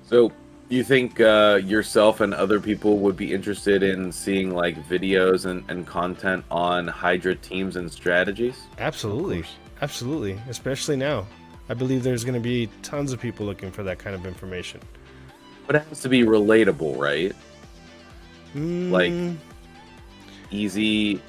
D: So you think yourself and other people would be interested in seeing like videos and content on Hydra teams and strategies?
B: Absolutely. Especially now. I believe there's going to be tons of people looking for that kind of information.
D: But it has to be relatable, right? Like easy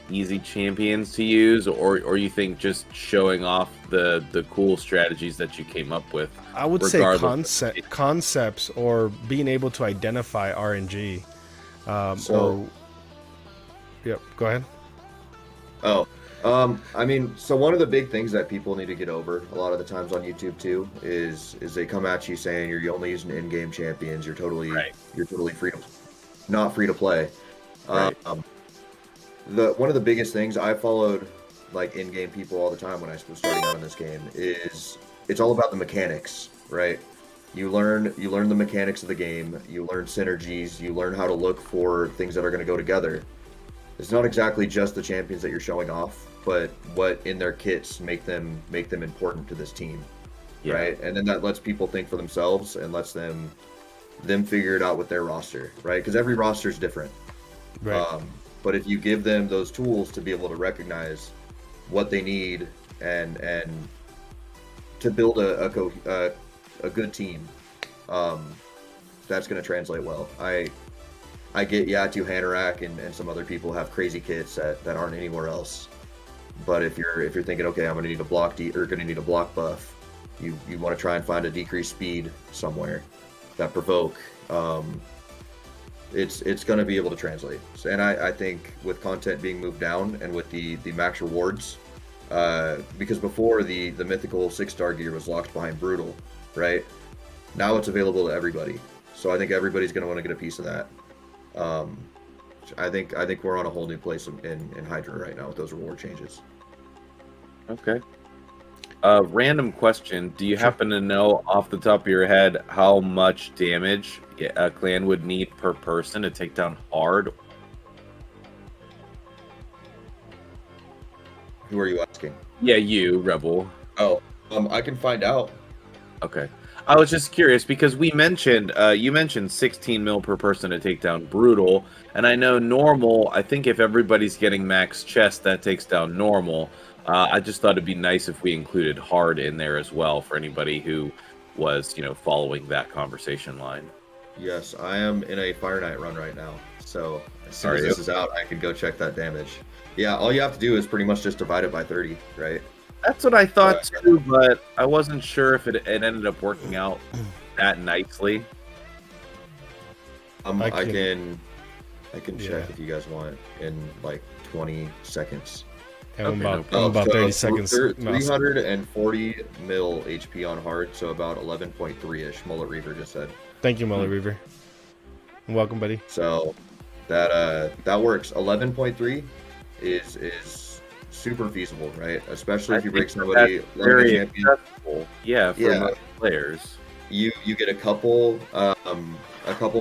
D: champions to use, or you think just showing off the cool strategies that you came up with?
B: I would say concepts, or being able to identify RNG. Yep, go ahead.
E: I mean, so one of the big things that people need to get over a lot of the times on YouTube too is they come at you saying you're only using in-game champions, you're totally not free to play.
D: Right.
E: One of the biggest things I followed, like in-game people all the time when I was starting out in this game, is it's all about the mechanics, right? You learn the mechanics of the game, you learn synergies, you learn how to look for things that are going to go together. It's not exactly just the champions that you're showing off, but what in their kits make them important to this team, right? And then that lets people think for themselves and lets them figure it out with their roster, right? Because every roster is different,
B: right?
E: But if you give them those tools to be able to recognize what they need and to build a good team, that's going to translate well. I get Yatu Hanorak and some other people have crazy kits that aren't anywhere else. But if you're thinking, okay, I'm going to need a block buff, you want to try and find a decreased speed somewhere that provoke. It's going to be able to translate. So, and I think with content being moved down and with the max rewards, because before the mythical 6-star gear was locked behind Brutal, right? Now it's available to everybody. So I think everybody's going to want to get a piece of that. I think we're on a whole new place in Hydra right now with those reward changes.
D: Okay. Random question. Do you happen to know off the top of your head how much damage a clan would need per person to take down hard?
E: Who are you asking?
D: Yeah, you, Rebel.
E: Oh, I can find out.
D: Okay. I was just curious because we mentioned, you mentioned 16 mil per person to take down Brutal, and I know normal, I think if everybody's getting max chest, that takes down normal. I just thought it'd be nice if we included hard in there as well for anybody who was, following that conversation line.
E: Yes, I am in a Fire Knight run right now, so as soon as this is out, I can go check that damage. Yeah, all you have to do is pretty much just divide it by 30, right?
D: That's what I thought too, but I wasn't sure if it ended up working out that nicely.
E: I can check if you guys want in like 20 seconds.
B: I'm about 30 seconds.
E: 340 mil HP on hard, so about 11.3-ish. Mullet Reaver just said.
B: Thank you, Mullet Reaver. Welcome, buddy.
E: So that works. 11.3 is super feasible, right? Especially if you break somebody
D: very accessible. Yeah, for most players.
E: You get a couple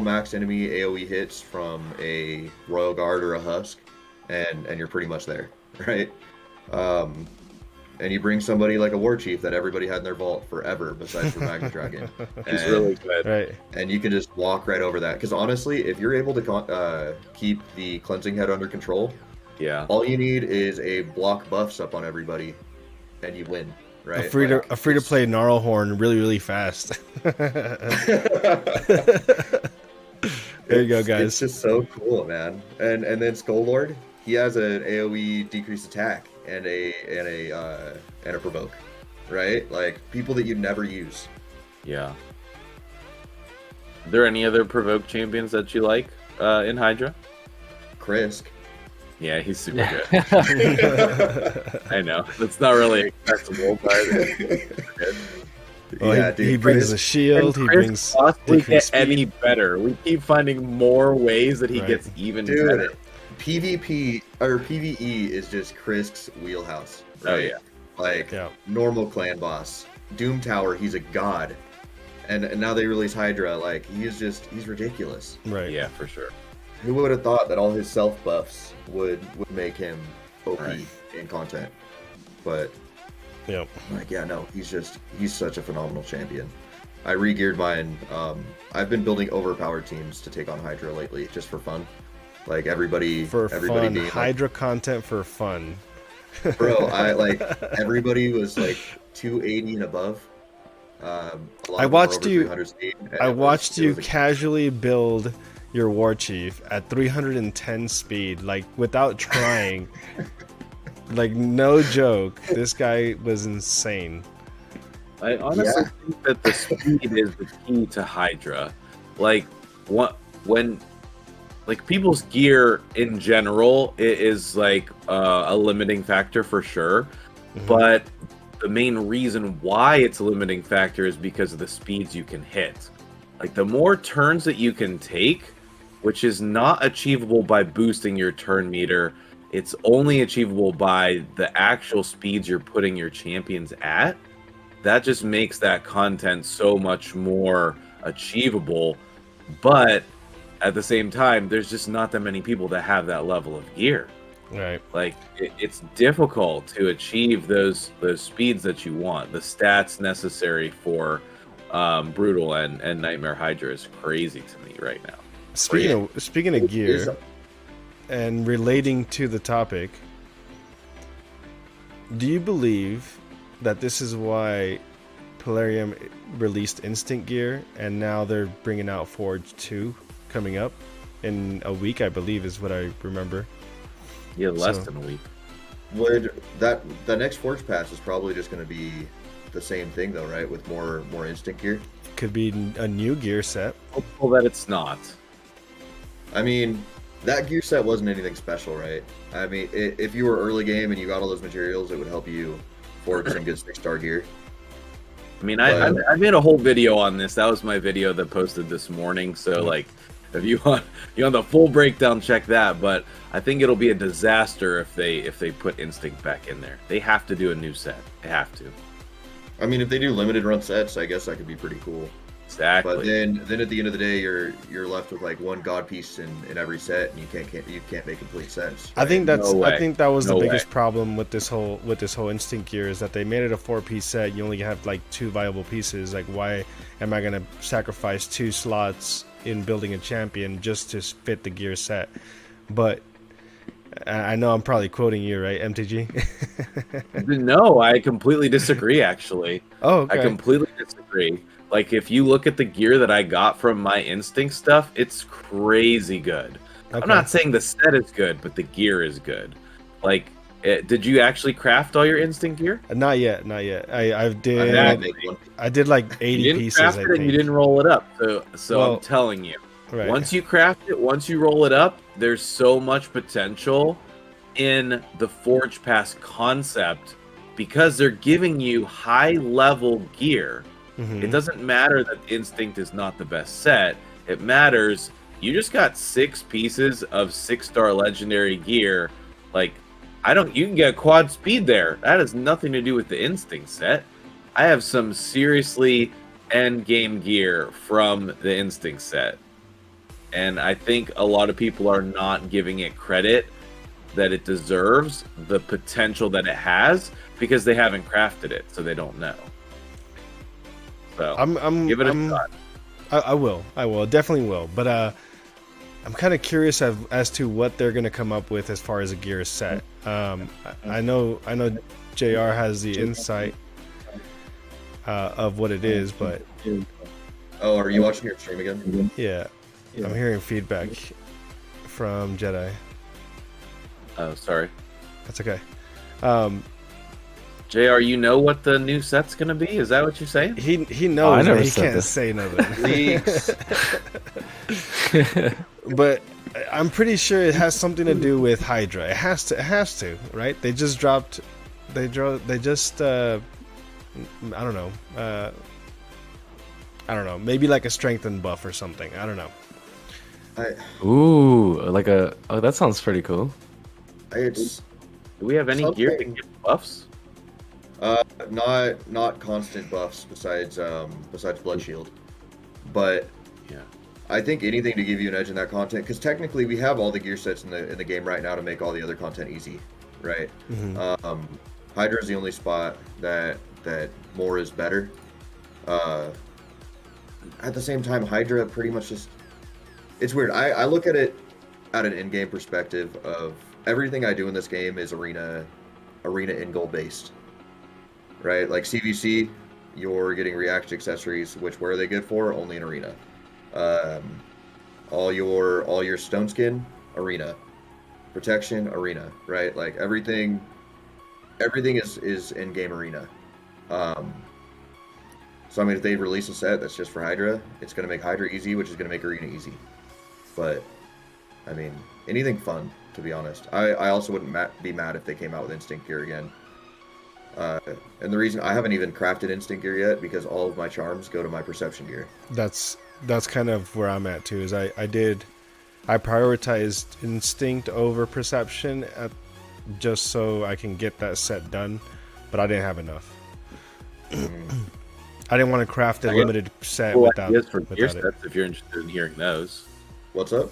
E: max enemy AoE hits from a Royal Guard or a Husk, and you're pretty much there, right? And you bring somebody like a War Chief that everybody had in their vault forever, besides for Magna Dragon.
D: He's really good,
B: right?
E: And you can just walk right over that. Because honestly, if you're able to keep the Cleansing Head under control, all you need is a block buffs up on everybody, and you win. Right?
B: A free to play Gnarlhorn really fast. There you go, guys.
E: It's just so cool, man. And then Skull-Lord, he has an AoE decreased attack and a provoke, right? Like people that you never use.
D: Yeah. Are there any other provoke champions that you like in Hydra?
E: Krisk.
D: Yeah, he's super good. I know. That's not really accessible, but
B: well, yeah, he brings a shield. He brings
D: get any better. We keep finding more ways that he gets even better.
E: PvP or PvE is just Krisk's wheelhouse. Right?
D: Oh yeah.
E: Like normal clan boss. Doom Tower, he's a god. And now they release Hydra, like he's ridiculous.
B: Right.
D: Yeah, for sure.
E: Who would have thought that all his self buffs would make him OP in content? But he's such a phenomenal champion. I re-geared mine. I've been building overpowered teams to take on Hydra lately, just for fun. Like everybody
B: fun.
E: Being
B: Hydra content for fun.
E: Bro, everybody was like 280 and above.
B: I watched you casually build your War Chief at 310 speed, like without trying. Like no joke, this guy was insane.
D: I honestly think that the speed is the key to Hydra. Like when people's gear in general is like a limiting factor for sure, but the main reason why it's a limiting factor is because of the speeds you can hit. Like the more turns that you can take, which is not achievable by boosting your turn meter, it's only achievable by the actual speeds you're putting your champions at. That just makes that content so much more achievable, but at the same time, there's just not that many people that have that level of gear.
B: Right.
D: Like it's difficult to achieve those speeds that you want. The stats necessary for Brutal and Nightmare Hydra is crazy to me right now.
B: Speaking of gear and relating to the topic, Do you believe that this is why Polarium released Instinct Gear, and now they're bringing out Forge 2 coming up in a week, I believe, is what I remember.
D: Yeah, less than a week.
E: Would the next Forge Pass is probably just going to be the same thing though, right? With more Instinct Gear.
B: Could be a new gear set.
D: Hopeful that it's not.
E: I mean, that gear set wasn't anything special, right? I mean, if you were early game and you got all those materials, it would help you forge some good 6-star gear.
D: I mean, I made a whole video on this. That was my video that posted this morning. So, like, if you want the full breakdown, check that. But I think it'll be a disaster if they put Instinct back in there. They have to do a new set. They have to.
E: I mean, if they do limited run sets, I guess that could be pretty cool.
D: Exactly.
E: But then at the end of the day, you're left with like one god piece in every set, and you can't make complete sets.
B: Right? I think that was the biggest
D: way.
B: problem with this whole Instinct Gear, is that they made it a 4-piece set. You only have like 2 viable pieces. Like, why am I gonna sacrifice 2 slots in building a champion just to fit the gear set? But I know I'm probably quoting you, right, MTG?
D: No, I completely disagree, actually.
B: Oh, okay.
D: I completely disagree. Like, if you look at the gear that I got from my Instinct stuff, it's crazy good. Okay. I'm not saying the set is good, but the gear is good. Like, did you actually craft all your Instinct gear?
B: Not yet. I did like 80
D: you didn't
B: pieces.
D: Craft it and you didn't roll it up. So well, I'm telling you,
B: right.
D: Once you craft it, once you roll it up, there's so much potential in the Forge Pass concept because they're giving you high level gear. Mm-hmm. It doesn't matter that Instinct is not the best set. It matters you just got 6 pieces of 6-star legendary gear. Like, you can get quad speed there. That has nothing to do with the Instinct set. I have some seriously end game gear from the Instinct set. And I think a lot of people are not giving it credit that it deserves, the potential that it has, because they haven't crafted it, so they don't know. So give it a shot.
B: I will, definitely will. But I'm kind of curious as to what they're going to come up with as far as a gear set. I know JR has the insight of what it is, but
E: are you watching your stream again?
B: Yeah. I'm hearing feedback from Jedi.
D: Oh, sorry.
B: That's okay.
D: JR, you know what the new set's gonna be? Is that what you're saying?
B: He knows, but he can't say nothing. But I'm pretty sure it has something to do with Hydra. It has to, right? They just dropped. I don't know. I don't know. Maybe like a strengthen buff or something. I don't know.
C: That sounds pretty cool.
D: Do we have any gear to give buffs?
E: Not constant buffs besides Blood Shield, but
D: yeah,
E: I think anything to give you an edge in that content, because technically we have all the gear sets in the game right now to make all the other content easy, right? Mm-hmm. Hydra is the only spot that more is better. At the same time, Hydra pretty much just, it's weird. I look at it at an in-game perspective of everything I do in this game is arena end goal based. Right, like CVC, you're getting reaction accessories, which where are they good for? Only in arena. All your stone skin, arena. Protection, arena. Right, like everything is in game arena. So I mean, if they release a set that's just for Hydra, it's gonna make Hydra easy, which is gonna make arena easy. But I mean, anything fun, to be honest. I also wouldn't be mad if they came out with Instinct Gear again. And the reason I haven't even crafted Instinct Gear yet, because all of my charms go to my Perception Gear.
B: That's kind of where I'm at too. Is I prioritized Instinct over Perception just so I can get that set done, but I didn't have enough. I didn't want to craft a limited set without
D: gear sets, if you're interested in hearing those.
E: What's up?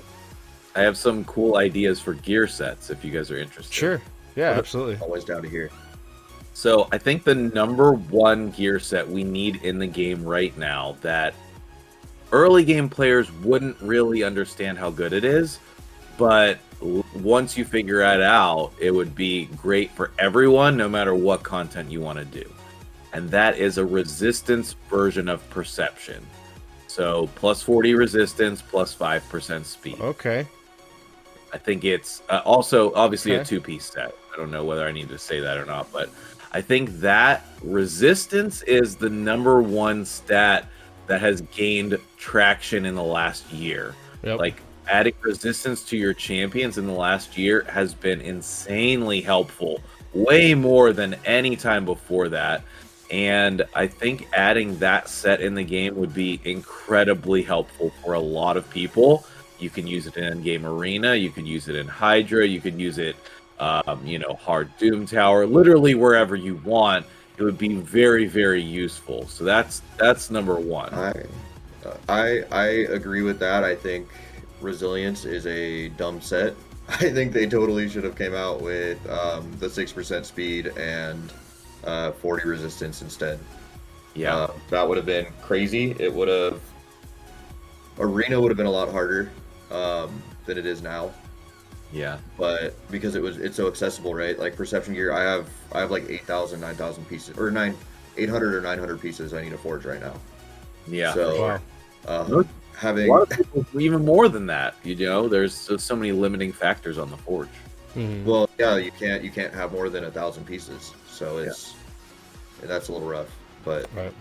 D: I have some cool ideas for gear sets if you guys are interested.
B: Sure. Yeah, absolutely.
E: Always down to hear.
D: So I think the number one gear set we need in the game right now that early game players wouldn't really understand how good it is, but once you figure it out, it would be great for everyone, no matter what content you want to do. And that is a resistance version of perception. So plus 40 resistance, plus 5% speed.
B: Okay.
D: I think it's also obviously a
B: Okay.
D: 2-piece set. I don't know whether I need to say that or not, but I think that resistance is the number one stat that has gained traction in the last year.
B: Yep.
D: Like adding resistance to your champions in the last year has been insanely helpful, way more than any time before that. And I think adding that set in the game would be incredibly helpful for a lot of people. You can use it in game arena, you can use it in Hydra, you can use it, hard Doom Tower, literally wherever you want. It would be very, very useful. So that's number one.
E: I agree with that. I think resilience is a dumb set. I think they totally should have came out with the 6% speed and 40 resistance instead.
D: Yeah,
E: that would have been crazy. It would have arena would have been a lot harder than it is now.
D: yeah,
E: But because it's so accessible, right? Like perception gear, I have like 8,000, 9,000 pieces, or 800 or 900 pieces I need to forge right now.
D: yeah.
E: So
B: Wow.
D: A
E: having
D: lot of people even more than that. There's so many limiting factors on the forge.
B: Mhm.
E: well, yeah, you can't have more than 1,000 pieces. So that's a little rough. But
B: Right.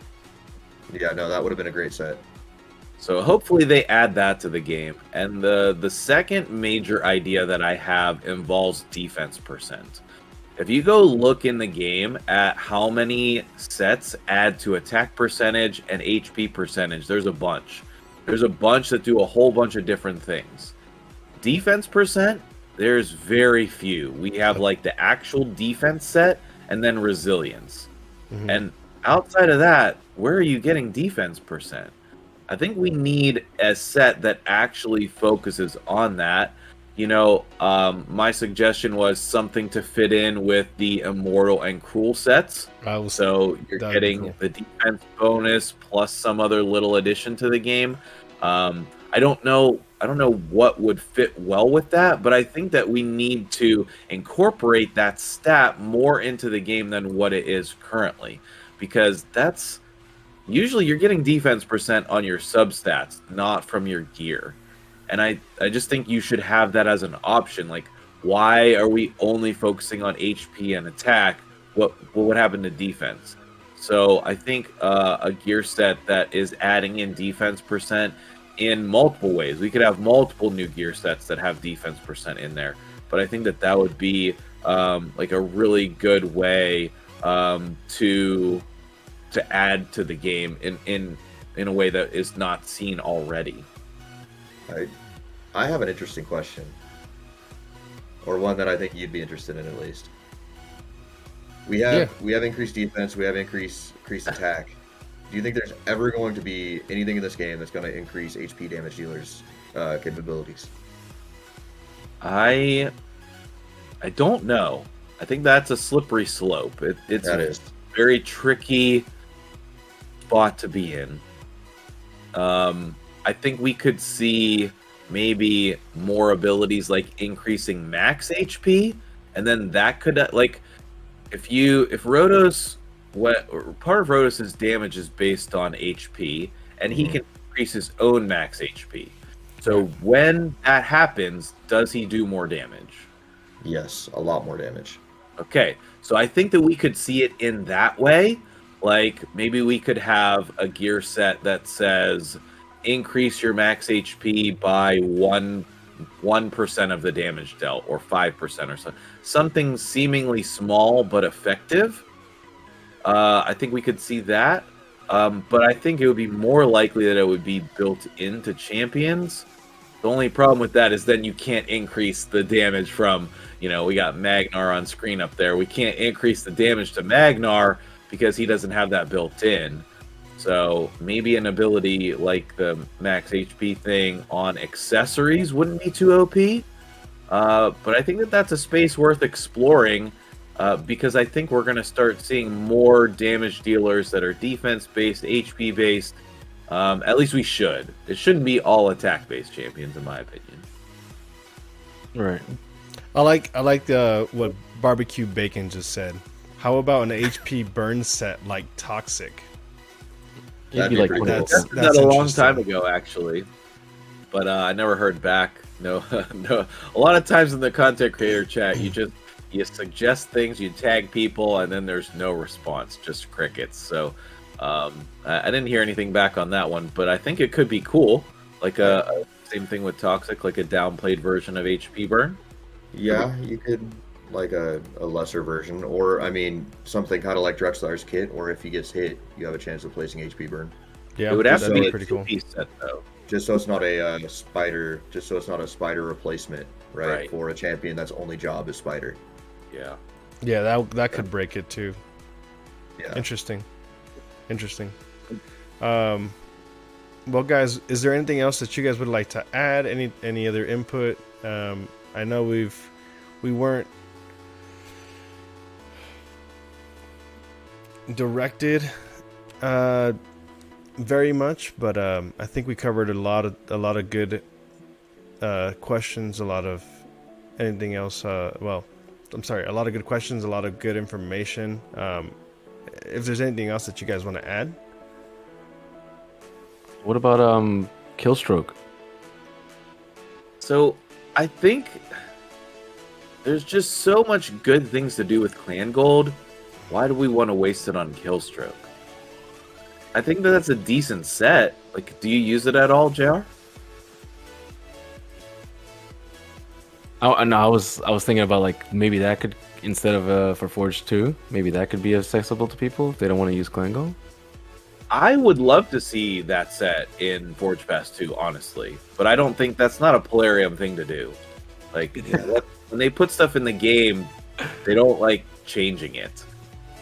E: yeah, no, that would have been a great set.
D: So hopefully they add that to the game. And the second major idea that I have involves defense percent. If you go look in the game at how many sets add to attack percentage and HP percentage, there's a bunch. There's a bunch that do a whole bunch of different things. Defense percent, there's very few. We have like the actual defense set and then resilience.
B: Mhm.
D: And outside of that, where are you getting defense percent? I think we need a set that actually focuses on that. My suggestion was something to fit in with the Immortal and Cruel sets. So you're
B: that'd be
D: getting
B: cool.
D: the defense bonus plus some other little addition to the game. I don't know what would fit well with that, but I think that we need to incorporate that stat more into the game than what it is currently, because that's usually you're getting defense percent on your substats, not from your gear. And I just think you should have that as an option. Like, why are we only focusing on HP and attack? What would happen to defense? So I think a gear set that is adding in defense percent in multiple ways. We could have multiple new gear sets that have defense percent in there. But I think that would be like a really good way to add to the game in a way that is not seen already.
E: I have an interesting question, or one that I think you'd be interested in at least. We have increased defense, we have increased attack. Do you think there's ever going to be anything in this game that's going to increase HP damage dealers' capabilities?
D: I don't know. I think that's a slippery slope. It's
E: That is.
D: very tricky spot to be in. I think we could see maybe more abilities like increasing max HP, and then that could like if Rotos, part of Rotos's damage is based on HP, and he can increase his own max HP. So when that happens, does he do more damage?
E: Yes, a lot more damage.
D: Okay, so I think that we could see it in that way. Like maybe we could have a gear set that says increase your max HP by 1% of the damage dealt, or 5% or something seemingly small but effective. I think we could see that, but I think it would be more likely that it would be built into champions. The only problem with that is then you can't increase the damage from, we got Magnar on screen up there. We can't increase the damage to Magnar because he doesn't have that built in. So maybe an ability like the max HP thing on accessories wouldn't be too OP. But I think that's a space worth exploring, because I think we're going to start seeing more damage dealers that are defense-based, HP-based. At least we should. It shouldn't be all attack-based champions, in my opinion.
C: Right.
B: I like what barbecue bacon just said. How about an HP burn set like Toxic?
C: It'd
E: That'd
C: be
E: be
C: like
E: pretty
C: one of
E: cool.
C: those-
D: Tested that a long
B: interesting.
D: time ago, actually, but I never heard back. No, no. A lot of times in the content creator chat, you suggest things, you tag people, and then there's no response, just crickets. So I didn't hear anything back on that one, but I think it could be cool. Like a same thing with Toxic, like a downplayed version of HP Burn.
E: Yeah, you could like a lesser version, or I mean something kind of like Drexlar's kit, or if he gets hit, you have a chance of placing HP burn.
B: Yeah,
D: It would have to
B: that'd
D: be a
B: pretty cool.
D: two-piece set, though.
E: Just so it's not a spider, just so it's not a spider replacement, right?
D: Right.
E: For a champion that's only job is spider.
D: Yeah.
B: Yeah, that could break it too.
E: Yeah.
B: Interesting. Well, guys, is there anything else that you guys would like to add? Any other input? I know we weren't directed very much, but I think we covered a lot of good questions. A lot of anything else? Well, I'm sorry, a lot of good questions, a lot of good information. If there's anything else that you guys want to add.
C: What about Killstroke?
D: So I think there's just so much good things to do with Clan Gold. Why do we want to waste it on Killstroke? I think that's a decent set. Like, do you use it at all, JR?
C: Oh, no, I was thinking about like maybe that could, instead of for Forge 2, maybe that could be accessible to people if they don't want to use Clan Gold.
D: I would love to see that set in Forge Pass 2, honestly. But I don't think that's not a Polarium thing to do. Like, when they put stuff in the game, they don't like changing it.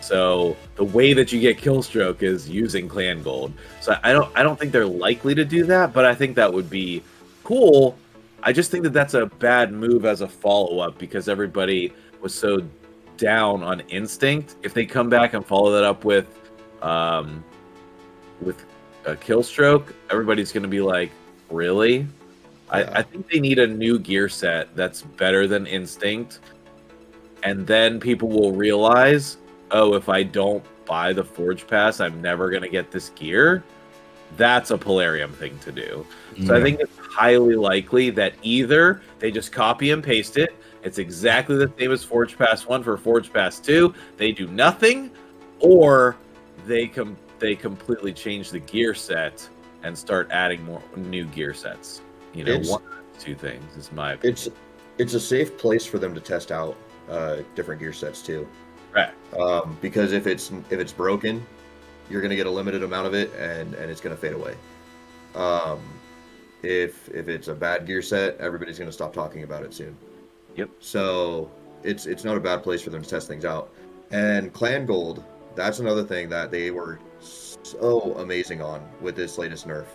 D: So the way that you get Killstroke is using Clan Gold. So I don't think they're likely to do that, but I think that would be cool. I just think that that's a bad move as a follow-up because everybody was so down on Instinct. If they come back and follow that up with a Killstroke, everybody's going to be like, really?
E: Yeah.
D: I think they need a new gear set that's better than Instinct. And then people will realize, oh, if I don't buy the Forge Pass, I'm never going to get this gear. That's a Polarium thing to do. So I think it's highly likely that either they just copy and paste it, it's exactly the same as Forge Pass 1 for Forge Pass 2, they do nothing, or they completely change the gear set and start adding more new gear sets. You know, one of those two things is my opinion.
E: It's a safe place for them to test out different gear sets too.
D: Right.
E: Because if it's broken, you're going to get a limited amount of it, and it's going to fade away. If it's a bad gear set, everybody's going to stop talking about it soon.
D: Yep.
E: So it's not a bad place for them to test things out. And Clan Gold, that's another thing that they were so amazing on with this latest nerf.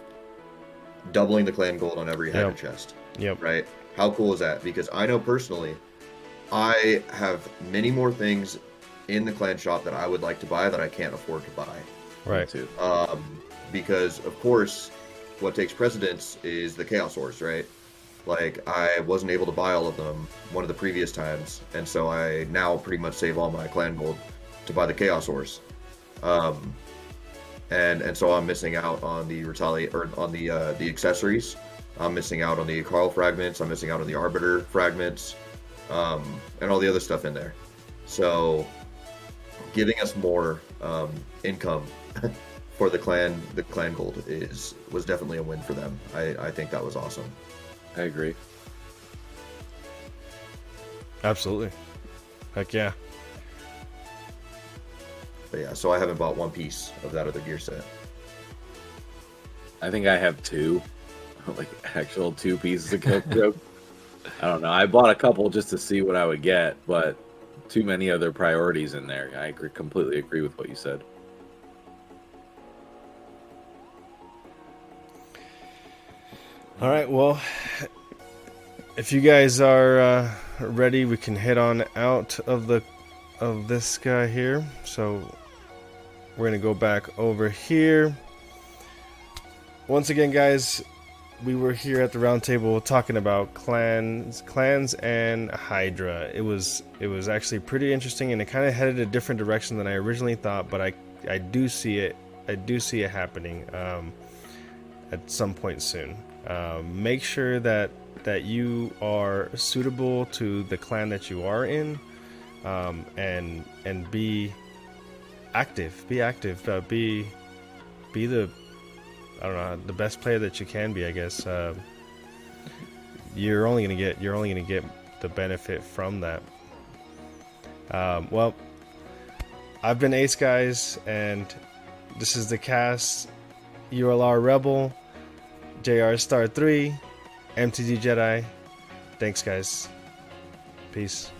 E: Doubling the Clan Gold on every Hydra chest.
B: Yep.
E: Right? How cool is that? Because I know personally, I have many more things in the clan shop that I would like to buy that I can't afford to buy.
B: Right.
D: Too.
E: Because of course, what takes precedence is the Chaos Horse, right? Like, I wasn't able to buy all of them one of the previous times, and so I now pretty much save all my clan gold to buy the Chaos Horse. And so I'm missing out on the the accessories. I'm missing out on the Carl fragments. I'm missing out on the Arbiter fragments, and all the other stuff in there. So, giving us more income for the clan gold was definitely a win for them. I think that was awesome.
D: I agree.
B: Absolutely. Heck yeah.
E: But yeah, so I haven't bought one piece of that other gear set.
D: I think I have two, like actual two pieces of Killstroke. I don't know. I bought a couple just to see what I would get, but too many other priorities in there. I completely agree with what you said.
B: All right, well, if you guys are ready, we can head on out of this guy here. So we're gonna go back over here. Once again, guys, we were here at the round table talking about clans and Hydra. It was actually pretty interesting, and it kind of headed a different direction than I originally thought. But I do see it. I do see it happening at some point soon. Make sure that you are suitable to the clan that you are in, and be active. Be active. Be the, I don't know, the best player that you can be, I guess. You're only gonna get the benefit from that. Well, I've been Ace, guys, and this is the cast. ULR Rebel, JR Star 3, MtGJedi. Thanks, guys. Peace.